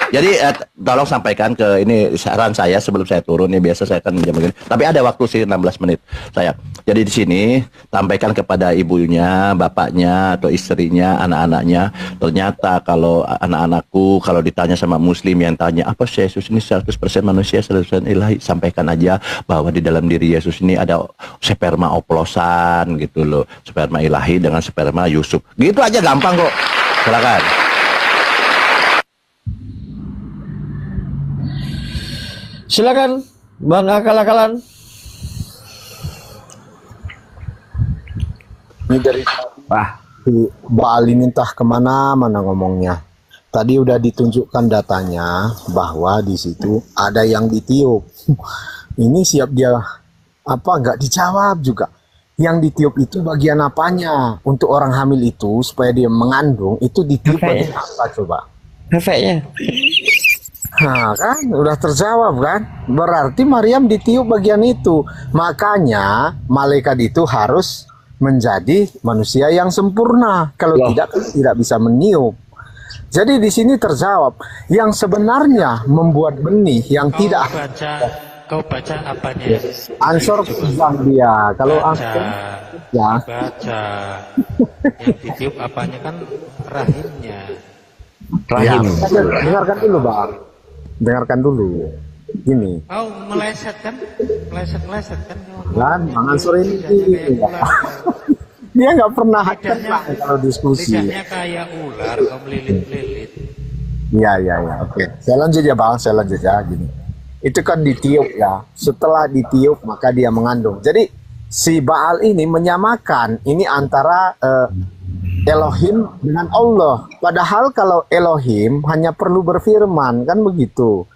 Jadi tolong sampaikan ke ini saran saya sebelum saya turun nih, biasa saya kan jam begini. Tapi ada waktu sih 16 menit saya. Jadi di sini sampaikan kepada ibunya, bapaknya atau istrinya, anak-anaknya. Ternyata kalau anak-anakku kalau ditanya sama muslim yang tanya apa sih Yesus ini 100% manusia 100% ilahi, sampaikan aja bahwa di dalam diri Yesus ini ada sperma oplosan gitu loh. Sperma ilahi dengan sperma Yusuf. Gitu aja gampang kok. Silakan. Silakan Bang akal-akalan. Ini dari Baal ini entah kemana-mana ngomongnya. Tadi udah ditunjukkan datanya bahwa di situ ada yang ditiup. Ini siap dia apa nggak dijawab juga. Yang ditiup itu bagian apanya? Untuk orang hamil itu supaya dia mengandung itu ditiup bagian apa coba? Efeknya. Nah kan udah terjawab kan. Berarti Maryam ditiup bagian itu. Makanya malaikat itu harus menjadi manusia yang sempurna. Kalau tidak kan tidak bisa meniup. Jadi di sini terjawab yang sebenarnya membuat benih yang tidak Kau baca apanya? ansor bang dia. Kalau ansor ya Baca. Yang ditiup apanya kan rahimnya. ya, dengarkan dulu bang. Dengarkan dulu. Gini. Kau meleset kan? Meleset kan? Kan bang ansor ini dia nggak pernah kena kalau diskusi. Lidahnya kayak ular, kau melilit-lilit. Iya, oke. Saya lanjut ya bang, saya lanjut ya, gini. Itu kan ditiup ya, setelah ditiup maka dia mengandung. Jadi si Baal ini menyamakan ini antara Elohim dengan Allah. Padahal kalau Elohim hanya perlu berfirman, kan begitu.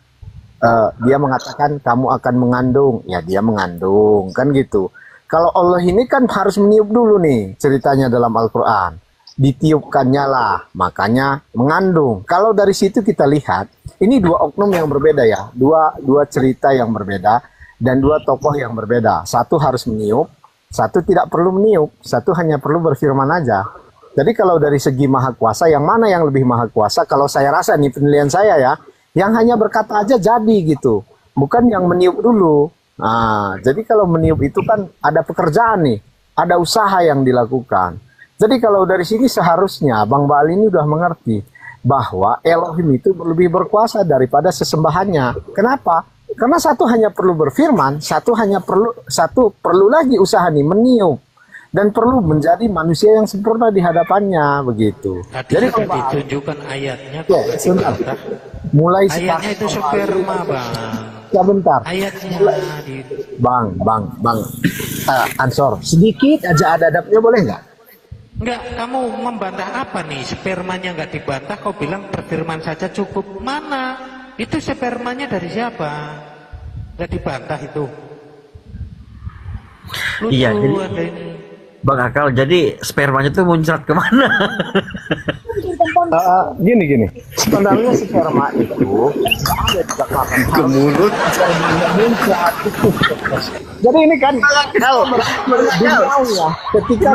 Dia mengatakan kamu akan mengandung, ya dia mengandung, kan gitu. Kalau Allah ini kan harus meniup dulu nih ceritanya dalam Al-Quran. Ditiupkannya lah, makanya mengandung. Kalau dari situ kita lihat, ini dua oknum yang berbeda ya. Dua cerita yang berbeda dan dua tokoh yang berbeda. Satu harus meniup, satu tidak perlu meniup. Satu hanya perlu berfirman aja. Jadi kalau dari segi maha kuasa, yang mana yang lebih maha kuasa? Kalau saya rasa nih penilaian saya ya, yang hanya berkata aja jadi gitu. Bukan yang meniup dulu. Nah, jadi kalau meniup itu kan ada pekerjaan nih, ada usaha yang dilakukan. Jadi kalau dari sini seharusnya Bang Baal ini udah mengerti bahwa Elohim itu lebih berkuasa daripada sesembahannya. Kenapa? Karena satu hanya perlu berfirman, satu perlu lagi usaha nih meniup dan perlu menjadi manusia yang sempurna di hadapannya begitu. Tadi Jadi sudah Bang Baal, ditunjukkan ayatnya. ya, sebentar. Mulai Ayatnya itu sperma, Bang. Sebentar. Ayatnya di Bang. Ansor, sedikit aja ada adabnya boleh nggak? Enggak, kamu membantah apa nih? Spermanya enggak dibantah, kau bilang berfirman saja cukup. Mana? Itu spermanya dari siapa? Enggak dibantah itu. Lucu Iya, jadi ada ini. Bang Akal, jadi spermanya tuh muncrat kemana? Gini. Sebenarnya sperma itu ada tidak makan ke mulut. Jadi ini kan ketika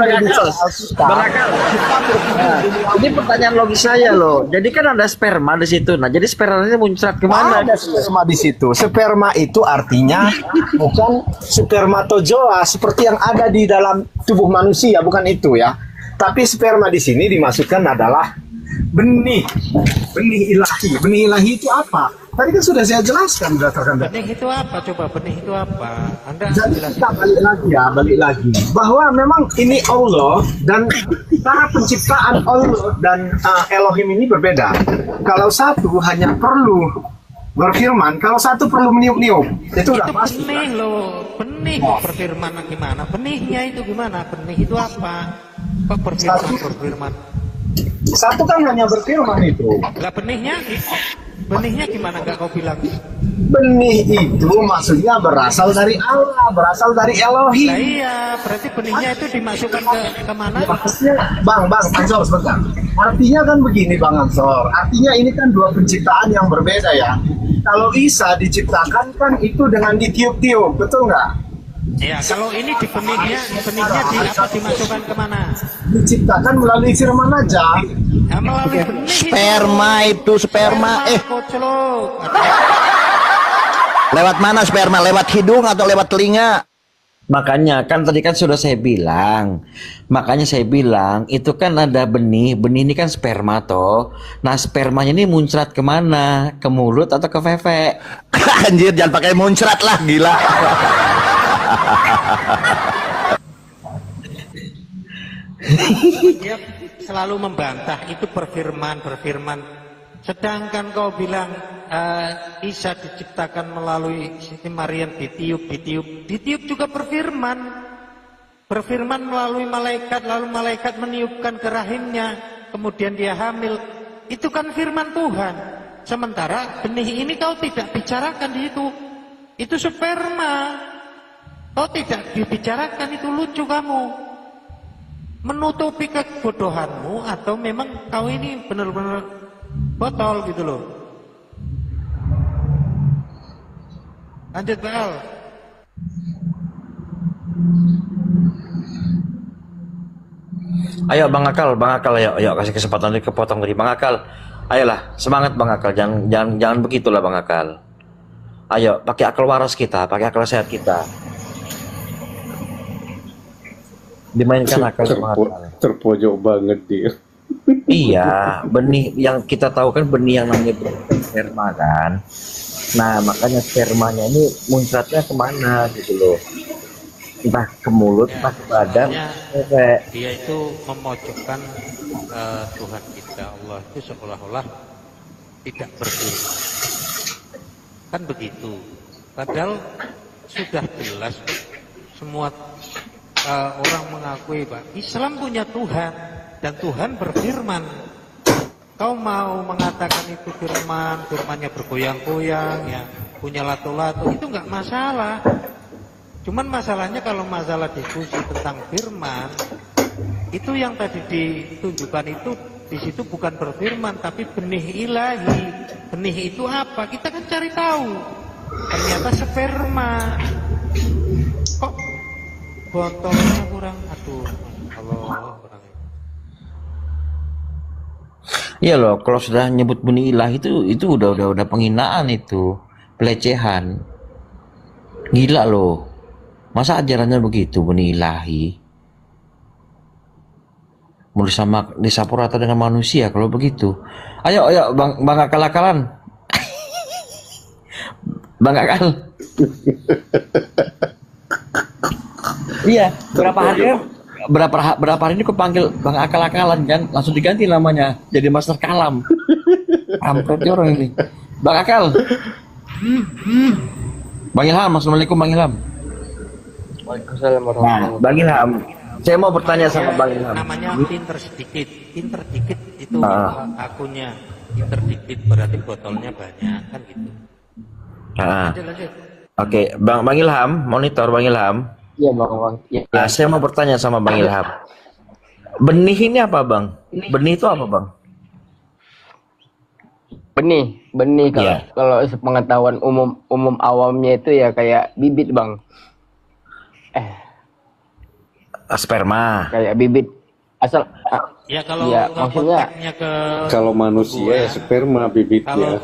Ini pertanyaan logis saya loh. Jadi kan ada sperma di situ. Nah, jadi spermanya muncrat kemana? ada sperma di situ. Sperma itu artinya bukan spermatozoa seperti yang ada di dalam tubuh manusia, bukan itu ya. Tapi sperma di sini dimaksudkan adalah benih ilahi. Benih ilahi itu apa? Tadi kan sudah saya jelaskan berdasarkan data. Benih itu apa? Coba benih itu apa? Anda Jadi jelaskan. kita balik lagi bahwa memang ini Allah dan cara penciptaan Allah dan Elohim ini berbeda. Kalau satu hanya perlu berfirman, kalau satu perlu meniup-niup, itu udah Itu pasti. benih loh. Benih berfirman gimana? Benihnya itu gimana? Benih itu apa? Kok berfirman? Satu kan hanya berfirman itu. Lah benihnya gimana enggak kau bilang? Benih itu maksudnya berasal dari Allah, berasal dari Elohim. Lah iya, berarti benihnya itu dimasukkan ke mana? Maksudnya, Bang Ansor sebentar. Artinya kan begini Bang Ansor. Artinya ini kan dua penciptaan yang berbeda ya. Kalau Isa diciptakan kan itu dengan ditiup-tiup, betul nggak? Ya, kalau ini di benihnya di apa dimasukkan kemana? Diciptakan melalui firman aja. Ya, melalui benih. Sperma itu sperma. Koclok. Lewat mana sperma? Lewat hidung atau lewat telinga? Makanya kan tadi kan sudah saya bilang. Makanya saya bilang itu kan ada benih. Benih ini kan sperma toh. Nah spermanya ini muncrat kemana? Ke mulut atau ke fefek? Anjir, jangan pakai muncrat lah, gila. Dia selalu membantah itu berfirman. Sedangkan kau bilang Isa diciptakan melalui Siti Maryam ditiup juga berfirman melalui malaikat, lalu malaikat meniupkan ke rahimnya, kemudian dia hamil. Itu kan firman Tuhan. Sementara benih ini kau tidak bicarakan di situ. Itu sperma. Kau tidak dibicarakan, itu lucu kamu. Menutupi kebodohanmu atau memang kau ini benar-benar botol gitu loh. Lanjut BL. Ayo Bang Akal, ayo kasih kesempatan dia kepotong tadi Bang Akal. Ayolah, semangat Bang Akal, jangan begitulah Bang Akal. Ayo, pakai akal waras kita, pakai akal sehat kita. Dimainkan akal Bang Akal. Terpojok banget dia. Iya, benih yang kita tahu kan benih yang namanya sperma kan. Nah, makanya spermanya ini muncratnya kemana gitu loh. Entah ke mulut, entah ke badan. Dia itu memojokkan Tuhan kita, Allah itu seolah-olah tidak berdiri. Kan begitu. Padahal sudah jelas semua orang mengakui Pak, Islam punya Tuhan dan Tuhan berfirman. Kau mau mengatakan itu firmannya bergoyang-goyang, ya punya lato-lato, itu nggak masalah. Cuman masalahnya kalau masalah diskusi tentang firman, itu yang tadi ditunjukkan itu di situ bukan berfirman tapi benih ilahi. Benih itu apa? Kita kan cari tahu. Ternyata sperma. Kok botolnya kurang? Aduh, Allah kurang. Iya loh, kalau sudah nyebut benih ilahi itu udah penghinaan itu, pelecehan. Gila loh. Masa ajarannya begitu benih ilahi? Mau disapu rata dengan manusia kalau begitu. Ayo Bang Akal-akalan. Bang Akal. Iya, berapa hari ini aku panggil Bang Akal-akalan kan, langsung diganti namanya jadi Master Kalam. Kampret orang ini. Bang Akal. Bang Ilham, assalamualaikum Bang Ilham. Waalaikumsalam warahmatullahi wabarakatuh. Bang Ilham, saya mau bertanya sama Bang Ilham. Namanya pinter dikit itu akunnya pinter dikit berarti botolnya banyak kan gitu. Lanjut. Oke, Bang Ilham, monitor Bang Ilham. Iya Bang. Ya. Nah, saya mau bertanya sama Bang Ilham. Benih ini apa Bang? Benih itu apa Bang? Benih kalau sepengetahuan umum awamnya itu ya kayak bibit Bang. Sperma. Kayak bibit asal. Ya kalau ya, maksudnya Kalau manusia ya sperma bibitnya.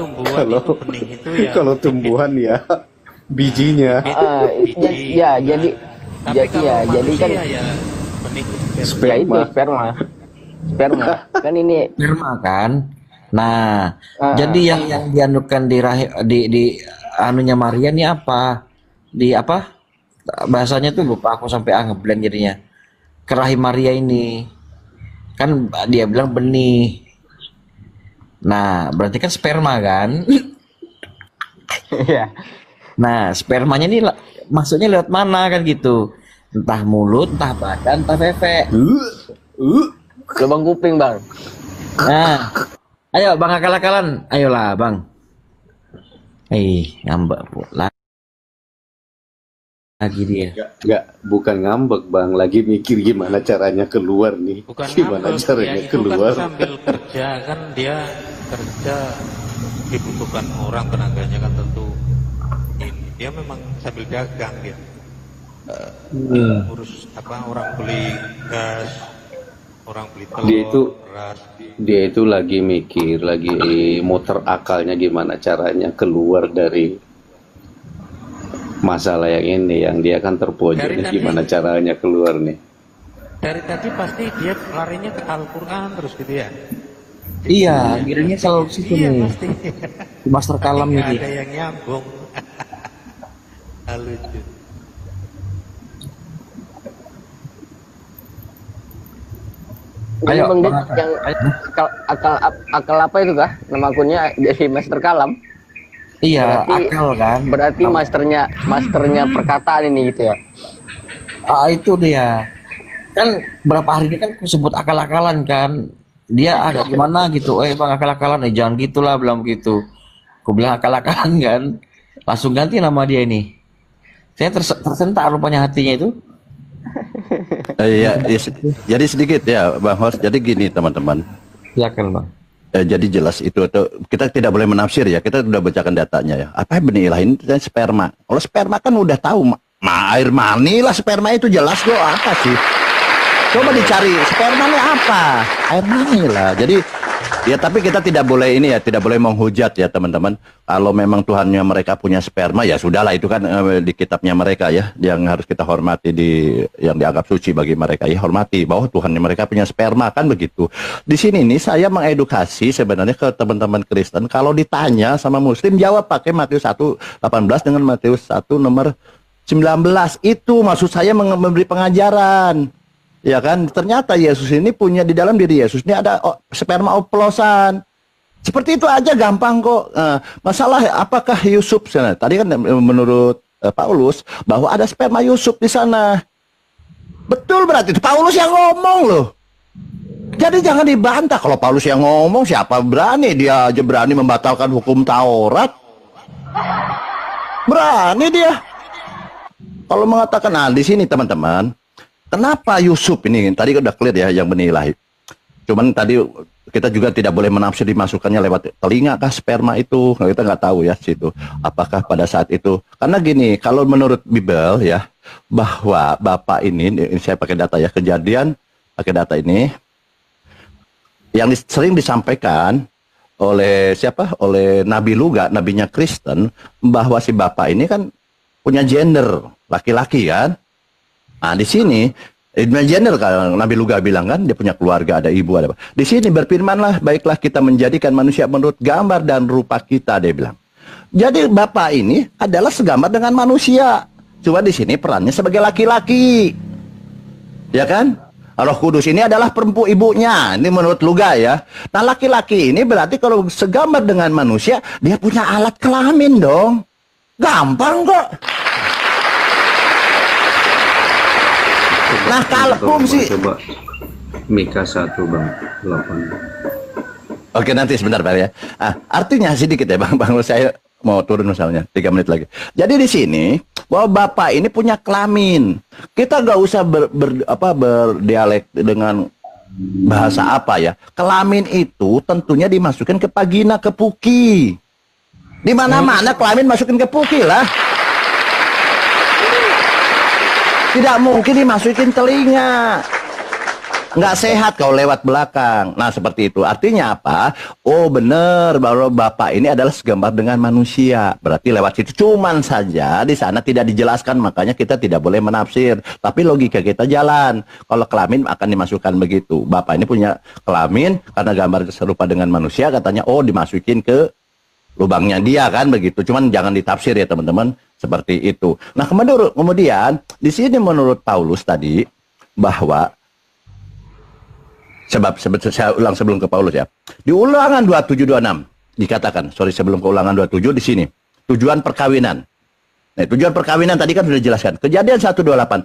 Kalau tumbuhan ya bijinya. Ya jadi kan ya benih ya itu sperma kan ini Sperma kan. Nah, jadi yang dianukan di anunya Maria ini apa? Di apa? Bahasanya tuh lupa aku sampai ngeblend jadinya. Ke rahim Maria ini. Kan dia bilang benih. Nah, berarti kan sperma kan? Iya. Nah, spermanya ini maksudnya lewat mana kan gitu? Entah mulut, entah badan, entah fefek. Lubang kuping Bang. Nah, ayo Bang Akal-akalan, ayolah Bang. Ngambek pula lagi dia. Enggak, bukan ngambek Bang, lagi mikir gimana caranya keluar nih. Bukan gimana ngambek, caranya ya, keluar. Kan sambil kerja kan dia kerja dibutuhkan orang tenaganya kan tentu. Dia memang sambil dagang gitu. urus apa orang beli gas, orang beli telur, Dia itu beras. dia itu lagi mikir, lagi muter akalnya gimana caranya keluar dari masalah yang ini, yang dia kan terpojok. Dari Ini tadi- gimana caranya keluar nih? Dari tadi pasti dia larinya ke Al-Quran terus gitu ya. Iya, kirinya selalu ke situ Iya nih. pasti. Di Master Kalam Nggak ini. ada yang nyambung. Lucu. Jadi Ayo, Bang Dik, Bang Hasan. yang Ayo. akal apa itu kah? Nama akunnya jadi Master Kalam. Iya, Berarti- akal kan. Berarti masternya perkataan ini gitu ya. Itu dia. Kan berapa hari ini kan aku sebut akal-akalan kan. Dia agak gimana gitu. Bang akal-akalan, jangan gitulah, bilang begitu. Aku bilang akal-akalan kan. Langsung ganti nama dia ini. Saya tersentak rupanya hatinya itu. Iya, jadi sedikit ya Bang Hos. Jadi gini teman-teman. Silakan Bang. Jadi jelas itu kita tidak boleh menafsir ya. Kita sudah bacakan datanya ya. Apa benih ilahi ini dan sperma. Kalau sperma kan udah tahu air mani lah, sperma itu jelas kok. Apa sih? Coba dicari sperma ini apa? Air mani lah. Jadi ya tapi kita tidak boleh ini ya, tidak boleh menghujat ya teman-teman. Kalau memang Tuhannya mereka punya sperma ya sudahlah, itu kan di kitabnya mereka ya, yang harus kita hormati, yang dianggap suci bagi mereka ya, hormati bahwa Tuhannya mereka punya sperma, kan begitu. Di sini nih saya mengedukasi sebenarnya ke teman-teman Kristen, kalau ditanya sama Muslim jawab pakai Matius 1:18 dengan Matius 1 nomor 19. Itu maksud saya memberi pengajaran. Ya kan, ternyata Yesus ini punya, di dalam diri Yesus ini ada sperma oplosan. Seperti itu aja, gampang kok. Masalah apakah Yusuf sana? Tadi kan menurut Paulus bahwa ada sperma Yusuf di sana. Betul, berarti itu Paulus yang ngomong loh. Jadi jangan dibantah. Kalau Paulus yang ngomong, siapa berani? Dia aja berani membatalkan hukum Taurat. Berani dia. Kalau mengatakan, nah di sini teman-teman, kenapa Yusuf ini, tadi udah clear ya yang benih ilahi. Cuman tadi kita juga tidak boleh menafsir dimasukkannya lewat telinga kah sperma itu. Kita nggak tahu ya situ. Apakah pada saat itu. Karena gini, kalau menurut Bible ya, bahwa Bapak ini saya pakai data ya, Kejadian, pakai data ini, yang sering disampaikan oleh siapa? Oleh Nabi Luga, nabinya Kristen, bahwa si Bapak ini kan punya gender, laki-laki kan. Nah, di sini gender kalau Nabi Luga bilang kan dia punya keluarga, ada ibu, ada apa. Di sini berfirmanlah, baiklah kita menjadikan manusia menurut gambar dan rupa kita, dia bilang. Jadi Bapak ini adalah segambar dengan manusia. Cuma di sini perannya sebagai laki-laki. Ya kan? Roh Kudus ini adalah perempuan ibunya. Ini menurut Luga ya. Nah, laki-laki ini berarti kalau segambar dengan manusia, dia punya alat kelamin dong. Gampang kok. Nah, kalau fungsi Coba Mika 1 Bang 8. Oke, nanti sebentar Pak ya. Artinya sedikit ya Bang, saya mau turun misalnya 3 menit lagi. Jadi di sini bahwa Bapak ini punya kelamin. Kita nggak usah berdialek dengan bahasa apa ya. Kelamin itu tentunya dimasukkan ke vagina, ke puki. Di mana-mana kelamin masukin ke puki lah. Tidak mungkin dimasukin telinga. Nggak sehat kalau lewat belakang. Nah, seperti itu. Artinya apa? Oh, benar bahwa Bapak ini adalah segambar dengan manusia. Berarti lewat situ. Cuman saja di sana tidak dijelaskan, makanya kita tidak boleh menafsir. Tapi logika kita jalan. Kalau kelamin akan dimasukkan begitu. Bapak ini punya kelamin karena gambar serupa dengan manusia, katanya oh dimasukin ke lubangnya dia kan begitu. Cuman jangan ditafsir ya teman-teman, seperti itu. Nah, kemudian di sini menurut Paulus tadi bahwa saya ulang sebelum ke Paulus ya. Di Ulangan 27:26 dikatakan, sebelum ke Ulangan 27 di sini, tujuan perkawinan. Nah, tujuan perkawinan tadi kan sudah dijelaskan. Kejadian 1:28.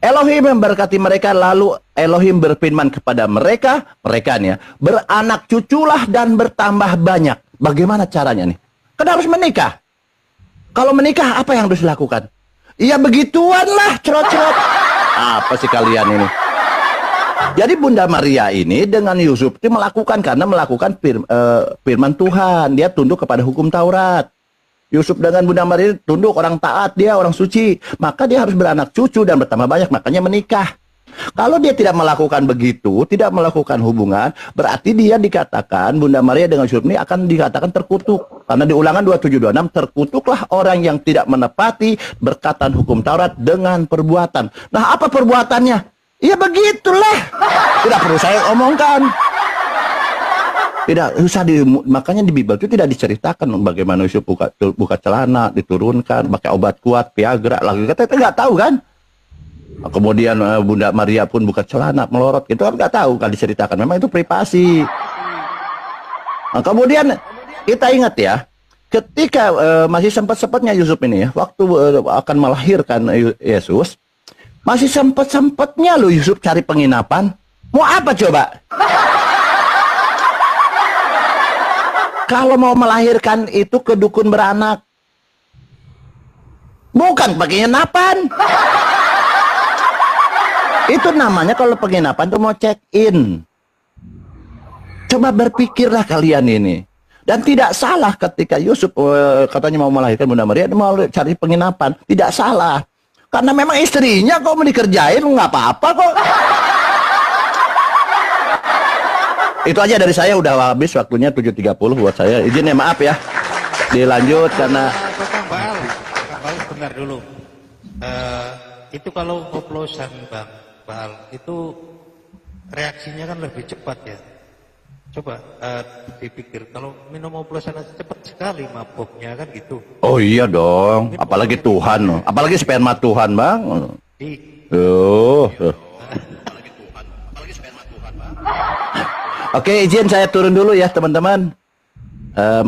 Elohim memberkati mereka, lalu Elohim berfirman kepada mereka nih ya, beranak cuculah dan bertambah banyak. Bagaimana caranya nih? Kan harus menikah. Kalau menikah apa yang harus dilakukan? Iya begituan lah, cerot-cerot. Apa sih kalian ini? Jadi Bunda Maria ini dengan Yusuf itu melakukan firman Tuhan. Dia tunduk kepada hukum Taurat. Yusuf dengan Bunda Maria tunduk, orang taat, dia orang suci. Maka dia harus beranak cucu dan bertambah banyak, makanya menikah. Kalau dia tidak melakukan begitu, tidak melakukan hubungan, berarti dia dikatakan, Bunda Maria dengan Yusuf ini akan dikatakan terkutuk. Karena di Ulangan 2726, terkutuklah orang yang tidak menepati berkatan hukum Taurat dengan perbuatan. Nah, apa perbuatannya? Ya begitulah. Tidak perlu saya omongkan. Tidak usah makanya di Bible itu tidak diceritakan bagaimana Yusuf buka celana, diturunkan, pakai obat kuat, Viagra, lagi kita nggak tahu kan. Kemudian Bunda Maria pun buka celana, melorot, itu kan nggak tahu, nggak diceritakan. Memang itu privasi. Nah, kemudian kita ingat ya, ketika masih sempat-sempatnya Yusuf ini ya, waktu akan melahirkan Yesus, masih sempat-sempatnya loh Yusuf cari penginapan. Mau apa coba? Kalau mau melahirkan itu ke dukun beranak. Bukan penginapan. Itu namanya kalau penginapan itu mau check-in. Coba berpikirlah kalian ini. Dan tidak salah ketika Yusuf katanya mau melahirkan Bunda Maria, mau cari penginapan. Tidak salah. Karena memang istrinya kok mau dikerjain, nggak apa-apa kok. Itu aja dari saya, udah habis waktunya 7.30 buat saya. Izin ya, maaf ya. Dilanjut karena Kang Baal bentar dulu. Itu kalau oplosan Bang Baal, itu reaksinya kan lebih cepat ya. Coba dipikir, kalau minum oplosan cepat sekali mabuknya kan gitu. oh iya dong, apalagi Tuhan, apalagi sperma Tuhan, Bang. Oke, izin saya turun dulu ya teman-teman.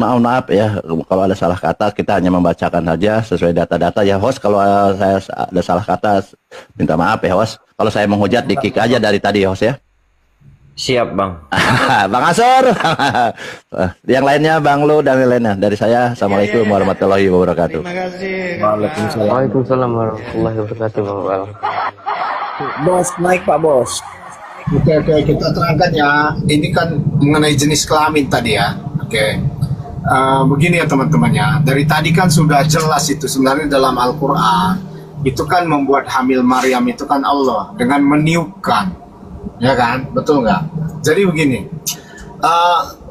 Maaf ya kalau ada salah kata, kita hanya membacakan saja sesuai data-data ya host. Kalau saya ada salah kata minta maaf ya host. Kalau saya menghujat di kick aja dari tadi host ya. Siap Bang. Bang Asor. Yang lainnya Bang Lu dan lainnya dari saya. Assalamualaikum warahmatullahi wabarakatuh. Terima kasih. Waalaikumsalam. Waalaikumsalam warahmatullahi wabarakatuh, Bang Baal. Bos, naik Pak Bos. Oke, kita terangkan ya. Ini kan mengenai jenis kelamin tadi ya. Oke. Begini ya teman-teman ya. Dari tadi kan sudah jelas itu sebenarnya dalam Al-Quran. Itu kan membuat hamil Maryam itu kan Allah dengan meniupkan. Ya kan? Betul nggak? Jadi begini.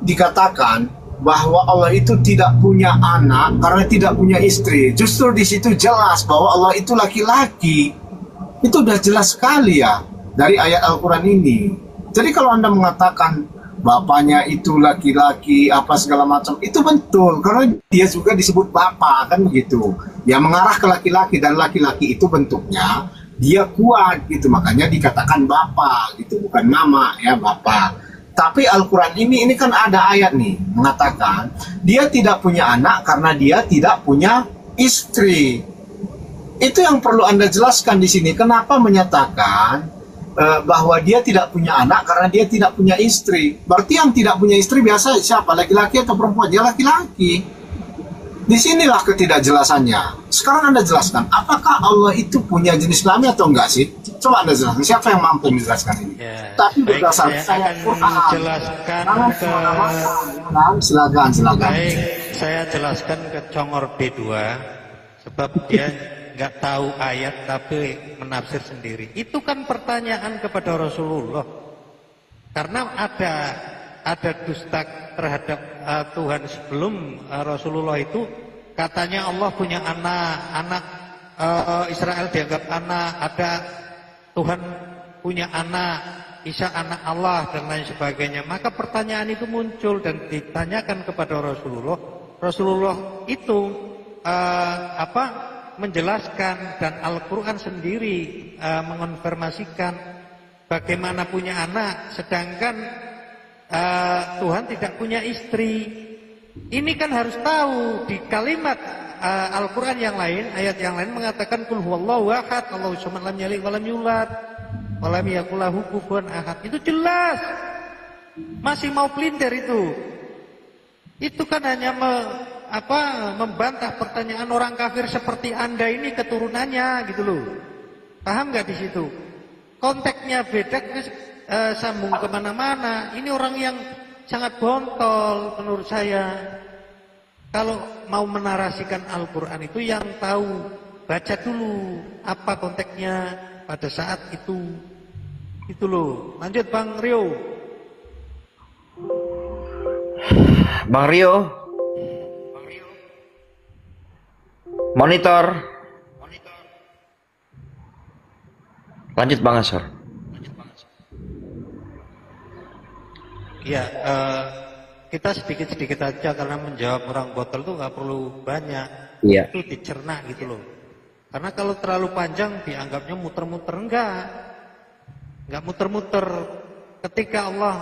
Dikatakan bahwa Allah itu tidak punya anak karena tidak punya istri. Justru di situ jelas bahwa Allah itu laki-laki. Itu udah jelas sekali ya dari ayat Al-Quran ini. Jadi kalau Anda mengatakan bapaknya itu laki-laki apa segala macam, itu betul karena dia juga disebut bapak kan begitu. Ya mengarah ke laki-laki, dan laki-laki itu bentuknya dia kuat gitu, makanya dikatakan bapak gitu, bukan mama ya, bapak. Tapi Al-Quran ini kan ada ayat nih mengatakan dia tidak punya anak karena dia tidak punya istri. Itu yang perlu Anda jelaskan di sini. Kenapa menyatakan bahwa dia tidak punya anak karena dia tidak punya istri? Berarti yang tidak punya istri biasa siapa? Laki-laki atau perempuan? Dia laki-laki. Disinilah ketidakjelasannya. Sekarang Anda jelaskan, apakah Allah itu punya jenis kelamin atau enggak sih? Coba Anda jelaskan. Siapa yang mampu menjelaskan ini? Ya, Tapi baik, berdasarkan saya akan menjelaskan silakan. Baik, saya jelaskan ke Congor B2 sebab dia nggak tahu ayat tapi menafsir sendiri. Itu kan pertanyaan kepada Rasulullah. Karena ada dusta terhadap Tuhan sebelum Rasulullah itu, katanya Allah punya anak Israel dianggap anak, ada Tuhan punya anak, Isa anak Allah dan lain sebagainya. Maka pertanyaan itu muncul dan ditanyakan kepada Rasulullah. Rasulullah itu menjelaskan, dan Al-Quran sendiri mengonfirmasikan bagaimana punya anak sedangkan Tuhan tidak punya istri. Ini kan harus tahu di kalimat Al-Quran yang lain, ayat yang lain mengatakan qul huwallahu ahad, Allahu samad lam yalid walam yulad walam yakul lahu kufuwan ahad. Itu jelas. Masih mau pelintir itu. Itu kan hanya membantah pertanyaan orang kafir seperti Anda ini keturunannya gitu loh. Paham nggak di situ? Konteksnya beda, sambung kemana-mana. Ini orang yang sangat bontol menurut saya. kalau mau menarasikan Al-Quran itu yang tahu, baca dulu apa konteksnya pada saat itu. Itu loh. Lanjut Bang Rio. Bang Rio. Monitor. Lanjut Bang Asor. Ya, kita sedikit-sedikit aja karena menjawab orang botol itu nggak perlu banyak. Iya. Itu dicerna gitu loh. Karena kalau terlalu panjang dianggapnya muter-muter, enggak muter-muter. Ketika Allah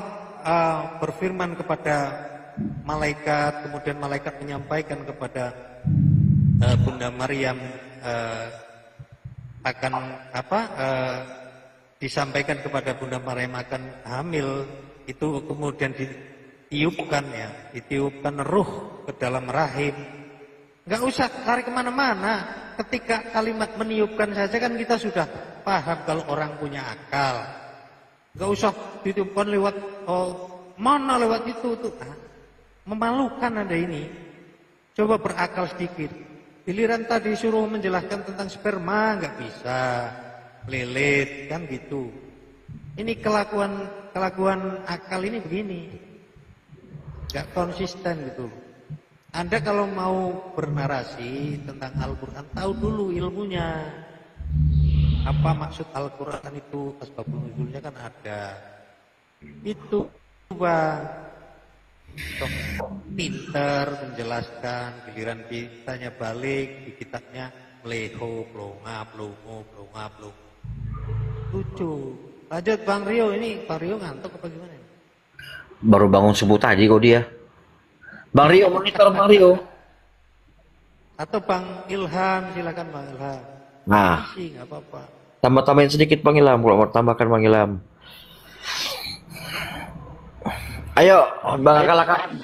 berfirman kepada malaikat, kemudian malaikat menyampaikan kepada Bunda Maryam akan disampaikan kepada Bunda Maryam akan hamil, itu kemudian ditiupkan ruh ke dalam rahim. Nggak usah lari kemana-mana. Ketika kalimat meniupkan saja kan kita sudah paham kalau orang punya akal. Nggak usah ditiupkan lewat mana lewat itu tuh. Memalukan Anda ini. Coba berakal sedikit. Giliran tadi suruh menjelaskan tentang sperma nggak bisa. Lelet kan gitu. Ini kelakuan akal ini begini. Nggak konsisten gitu. Anda kalau mau bernarasi tentang Al-Quran, tahu dulu ilmunya. Apa maksud Al-Quran itu? Asbabun nuzulnya kan ada. Itu Bang. Pinter menjelaskan, giliran ditanya balik, di kitabnya meleho, plonga. Lucu. Lanjut Bang Rio, ini Bang Rio ngantuk apa gimana? Baru bangun subuh tadi kok dia. Bang Rio, monitor Bang Rio. Atau Bang Ilham, silakan Bang Ilham. Nah, nggak apa-apa. Tambahin sedikit Bang Ilham, kalau mau tambahkan Bang Ilham. Ayo, Bang Akal-akalan.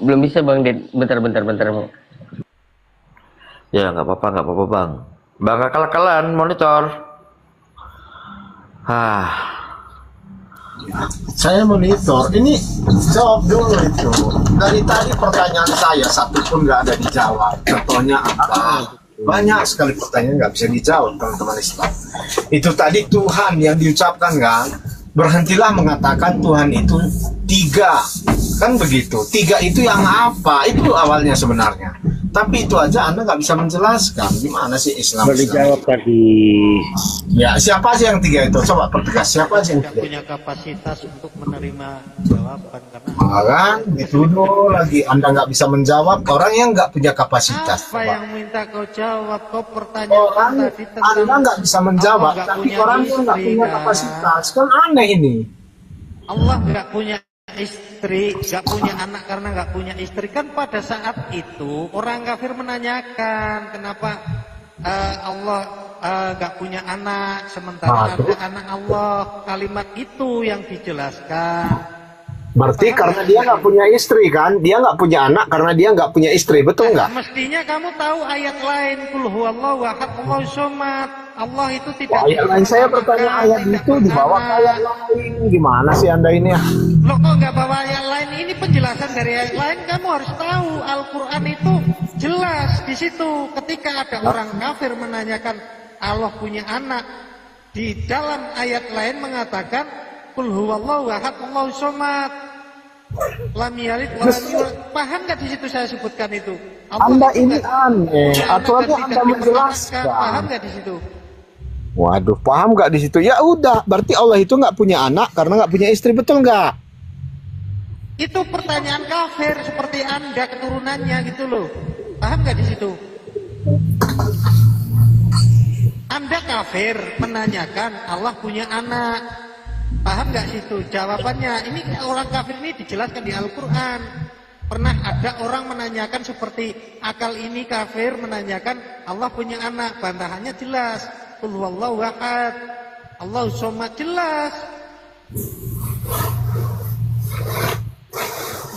Belum bisa Bang Ded. Bentar. Ya, nggak apa-apa Bang. Bang Akal-akalan, monitor. Saya monitor, ini jawab dulu itu. Dari tadi pertanyaan saya satu pun nggak ada dijawab. Contohnya apa? Banyak sekali pertanyaan nggak bisa dijawab teman-teman Islam. Itu tadi Tuhan yang diucapkan kan? Berhentilah mengatakan Tuhan itu 3. Kan begitu. 3 itu yang apa? Itu awalnya sebenarnya. Tapi itu aja Anda nggak bisa menjelaskan. Gimana sih Islam? Sudah dijawab tadi. Ya, siapa sih yang 3 itu? Coba pertegas, siapa sih yang 3? Punya kapasitas untuk menerima jawaban karena kan dituduh lagi Anda nggak bisa menjawab orang yang nggak punya kapasitas. apa yang minta kau jawab? Kau pertanyaan tadi tentang Anda nggak bisa menjawab, tapi orang yang nggak punya kapasitas kan aneh ini. Allah nggak punya istri, nggak punya anak karena nggak punya istri. Kan pada saat itu orang kafir menanyakan kenapa Allah nggak punya anak sementara ada anak Allah. Kalimat itu yang dijelaskan. Berarti karena dia nggak punya istri kan? Dia nggak punya anak karena dia nggak punya istri, betul nggak? Mestinya kamu tahu ayat lain, Qul huwallahu ahad, Allahu somad. Allah itu tidak. Ayat lain, saya bertanya ayat itu dibawa ke ayat lain. Gimana sih Anda ini? Lo kok nggak bawa ayat lain? Ini penjelasan dari ayat lain. Kamu harus tahu Al-Quran itu jelas di situ. Ketika ada orang kafir menanyakan Allah punya anak, di dalam ayat lain mengatakan Qul huwallahu ahad, Allahu somad. Lam yalid wa lam yulad. Paham nggak di situ saya sebutkan itu? Anda ini aneh. Aturannya Anda menjelaskan. Paham nggak di situ? Waduh, paham nggak di situ? Ya udah, berarti Allah itu nggak punya anak karena nggak punya istri, betul nggak? Itu pertanyaan kafir seperti Anda keturunannya gitu loh. Paham nggak di situ? Anda kafir menanyakan Allah punya anak. Paham nggak situ? Jawabannya ini orang kafir ini dijelaskan di Al-Quran. Pernah ada orang menanyakan seperti akal ini kafir menanyakan Allah punya anak. Bantahannya jelas. Qul huwallahu ahad, Allahu somad, jelas.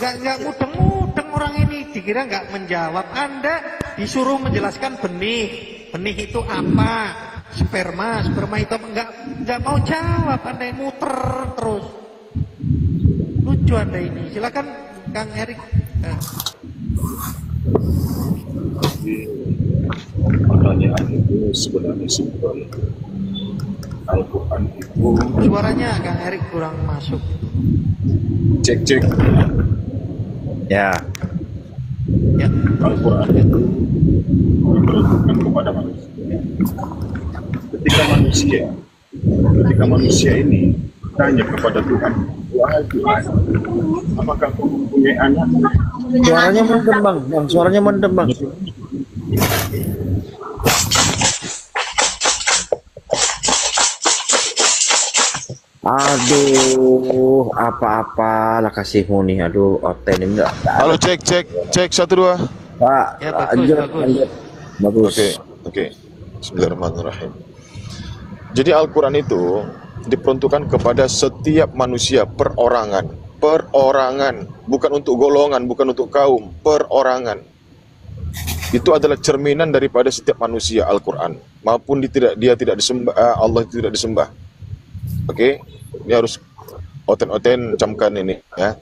Nggak mudeng-mudeng orang ini. Dikira nggak menjawab. Anda disuruh menjelaskan benih. Benih itu apa? Sperma itu nggak mau jawab. Anda yang muter terus. Lucu Anda ini. Silakan Kang Erik. Pertanyaan itu sebenarnya simpel. Al-Quran itu Suaranya Kang Erik kurang masuk. cek. Ya. Ya. Al-Quran itu diperuntukkan kepada manusia. Ketika manusia ini tanya kepada Tuhan, wahai Tuhan, apakah kau mempunyai anak? Suaranya mendem bang, suaranya mendem bang. Aduh, apa-apa lah kasihmu nih. Aduh, Oten ini enggak. Halo, cek 1 2. Pak, Ya, bagus. Bagus. Oke. Bismillahirrahmanirrahim. Jadi Al-Quran itu diperuntukkan kepada setiap manusia, perorangan, bukan untuk golongan, bukan untuk kaum, perorangan. Itu adalah cerminan daripada setiap manusia, Al-Quran. Maupun dia tidak disembah, Allah tidak disembah. Oke, ini harus oten camkan ini ya.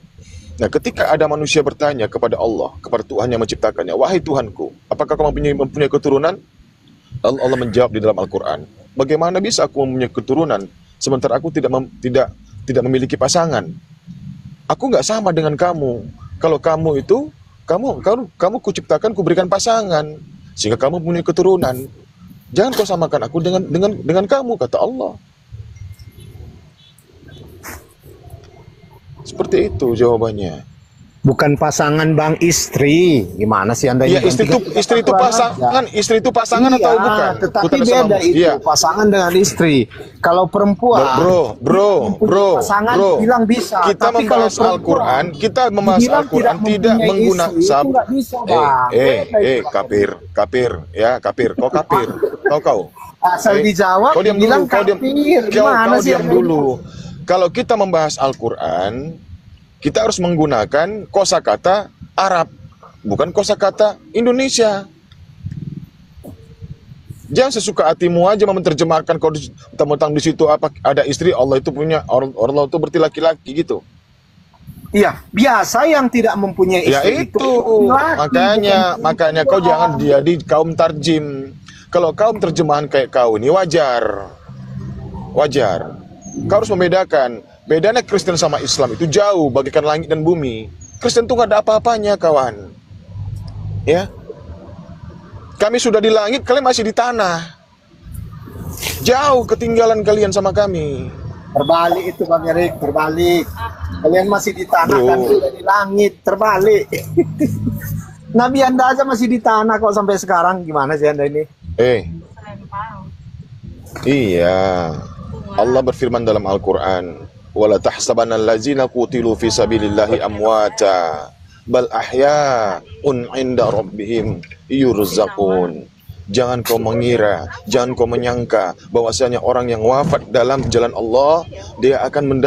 Nah, ketika ada manusia bertanya kepada Allah, kepada Tuhan yang menciptakannya, wahai Tuhanku, apakah kau mempunyai keturunan? Lalu Allah menjawab di dalam Al-Quran, bagaimana bisa aku mempunyai keturunan sementara aku tidak memiliki pasangan? Aku nggak sama dengan kamu. Kalau kamu itu kamu kuciptakan, kuberikan pasangan sehingga kamu mempunyai keturunan. Jangan kau samakan aku dengan kamu, kata Allah. Seperti itu jawabannya. Bukan pasangan bang, istri. Gimana sih Anda? Iya, istri itu pasangan iya, atau bukan? Tetapi beda itu, iya. Pasangan dengan istri. Kalau perempuan, bro, pasangan bilang bisa. Kita tapi membahas kalau Al-Quran, tidak menggunakan kafir. Kau. Asal dijawab, Kau diam bilang dulu, Gimana sih diam dulu. Kalau kita membahas Al-Quran, kita harus menggunakan kosakata Arab, bukan kosakata Indonesia. Jangan sesuka hatimu aja menerjemahkan, kau tentang di situ apa ada istri, Allah itu punya, Allah itu berarti laki-laki gitu. Iya, biasa yang tidak mempunyai Ya istri itu, makanya kau jangan jadi kaum tarjim. Kalau kaum terjemahan kayak kau ini wajar. Kau harus membedakan. Bedanya Kristen sama Islam itu jauh, bagaikan langit dan bumi. Kristen itu nggak ada apa-apanya, kawan. Ya, kami sudah di langit, kalian masih di tanah. Jauh ketinggalan kalian sama kami. Terbalik itu Bang Erik, terbalik. Kalian masih di tanah, kan sudah di langit, terbalik. Nabi Anda aja masih di tanah kok sampai sekarang, gimana sih Anda ini? Iya. Allah berfirman dalam Al-Quran, wala tahsabanna allazina qutilu fi sabilillahi amwata bal ahya'un 'inda rabbihim yurzaqun. Jangan kau mengira, jangan kau menyangka bahwasanya orang yang wafat dalam jalan Allah dia akan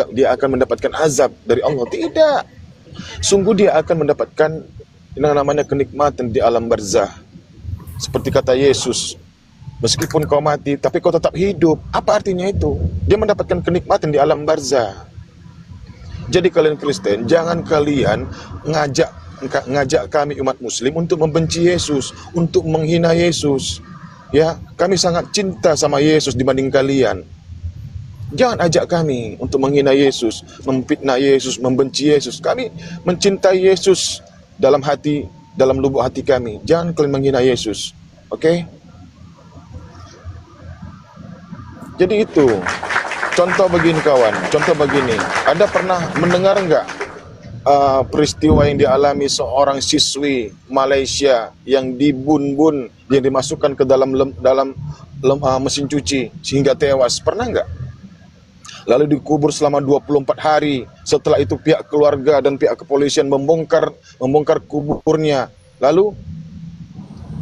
mendapatkan azab dari Allah. Tidak. Sungguh dia akan mendapatkan yang namanya kenikmatan di alam barzah. Seperti kata Yesus, meskipun kau mati, tapi kau tetap hidup. Apa artinya itu? Dia mendapatkan kenikmatan di alam barzah. Jadi kalian Kristen, jangan kalian ngajak kami umat Muslim untuk membenci Yesus, untuk menghina Yesus. Ya, kami sangat cinta sama Yesus dibanding kalian. Jangan ajak kami untuk menghina Yesus, memfitnah Yesus, membenci Yesus. Kami mencintai Yesus dalam hati, dalam lubuk hati kami. Jangan kalian menghina Yesus. Oke? Jadi itu, contoh begini kawan, contoh begini. Ada pernah mendengar nggak peristiwa yang dialami seorang siswi Malaysia yang dibun-bun, yang dimasukkan ke dalam mesin cuci sehingga tewas? Pernah nggak? Lalu dikubur selama 24 hari. Setelah itu pihak keluarga dan pihak kepolisian membongkar kuburnya. Lalu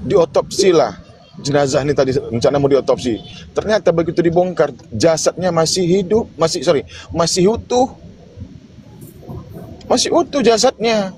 diotopsilah. Jenazah ini tadi rencana mau diotopsi. Ternyata begitu dibongkar, jasadnya masih hidup, masih utuh. Masih utuh jasadnya.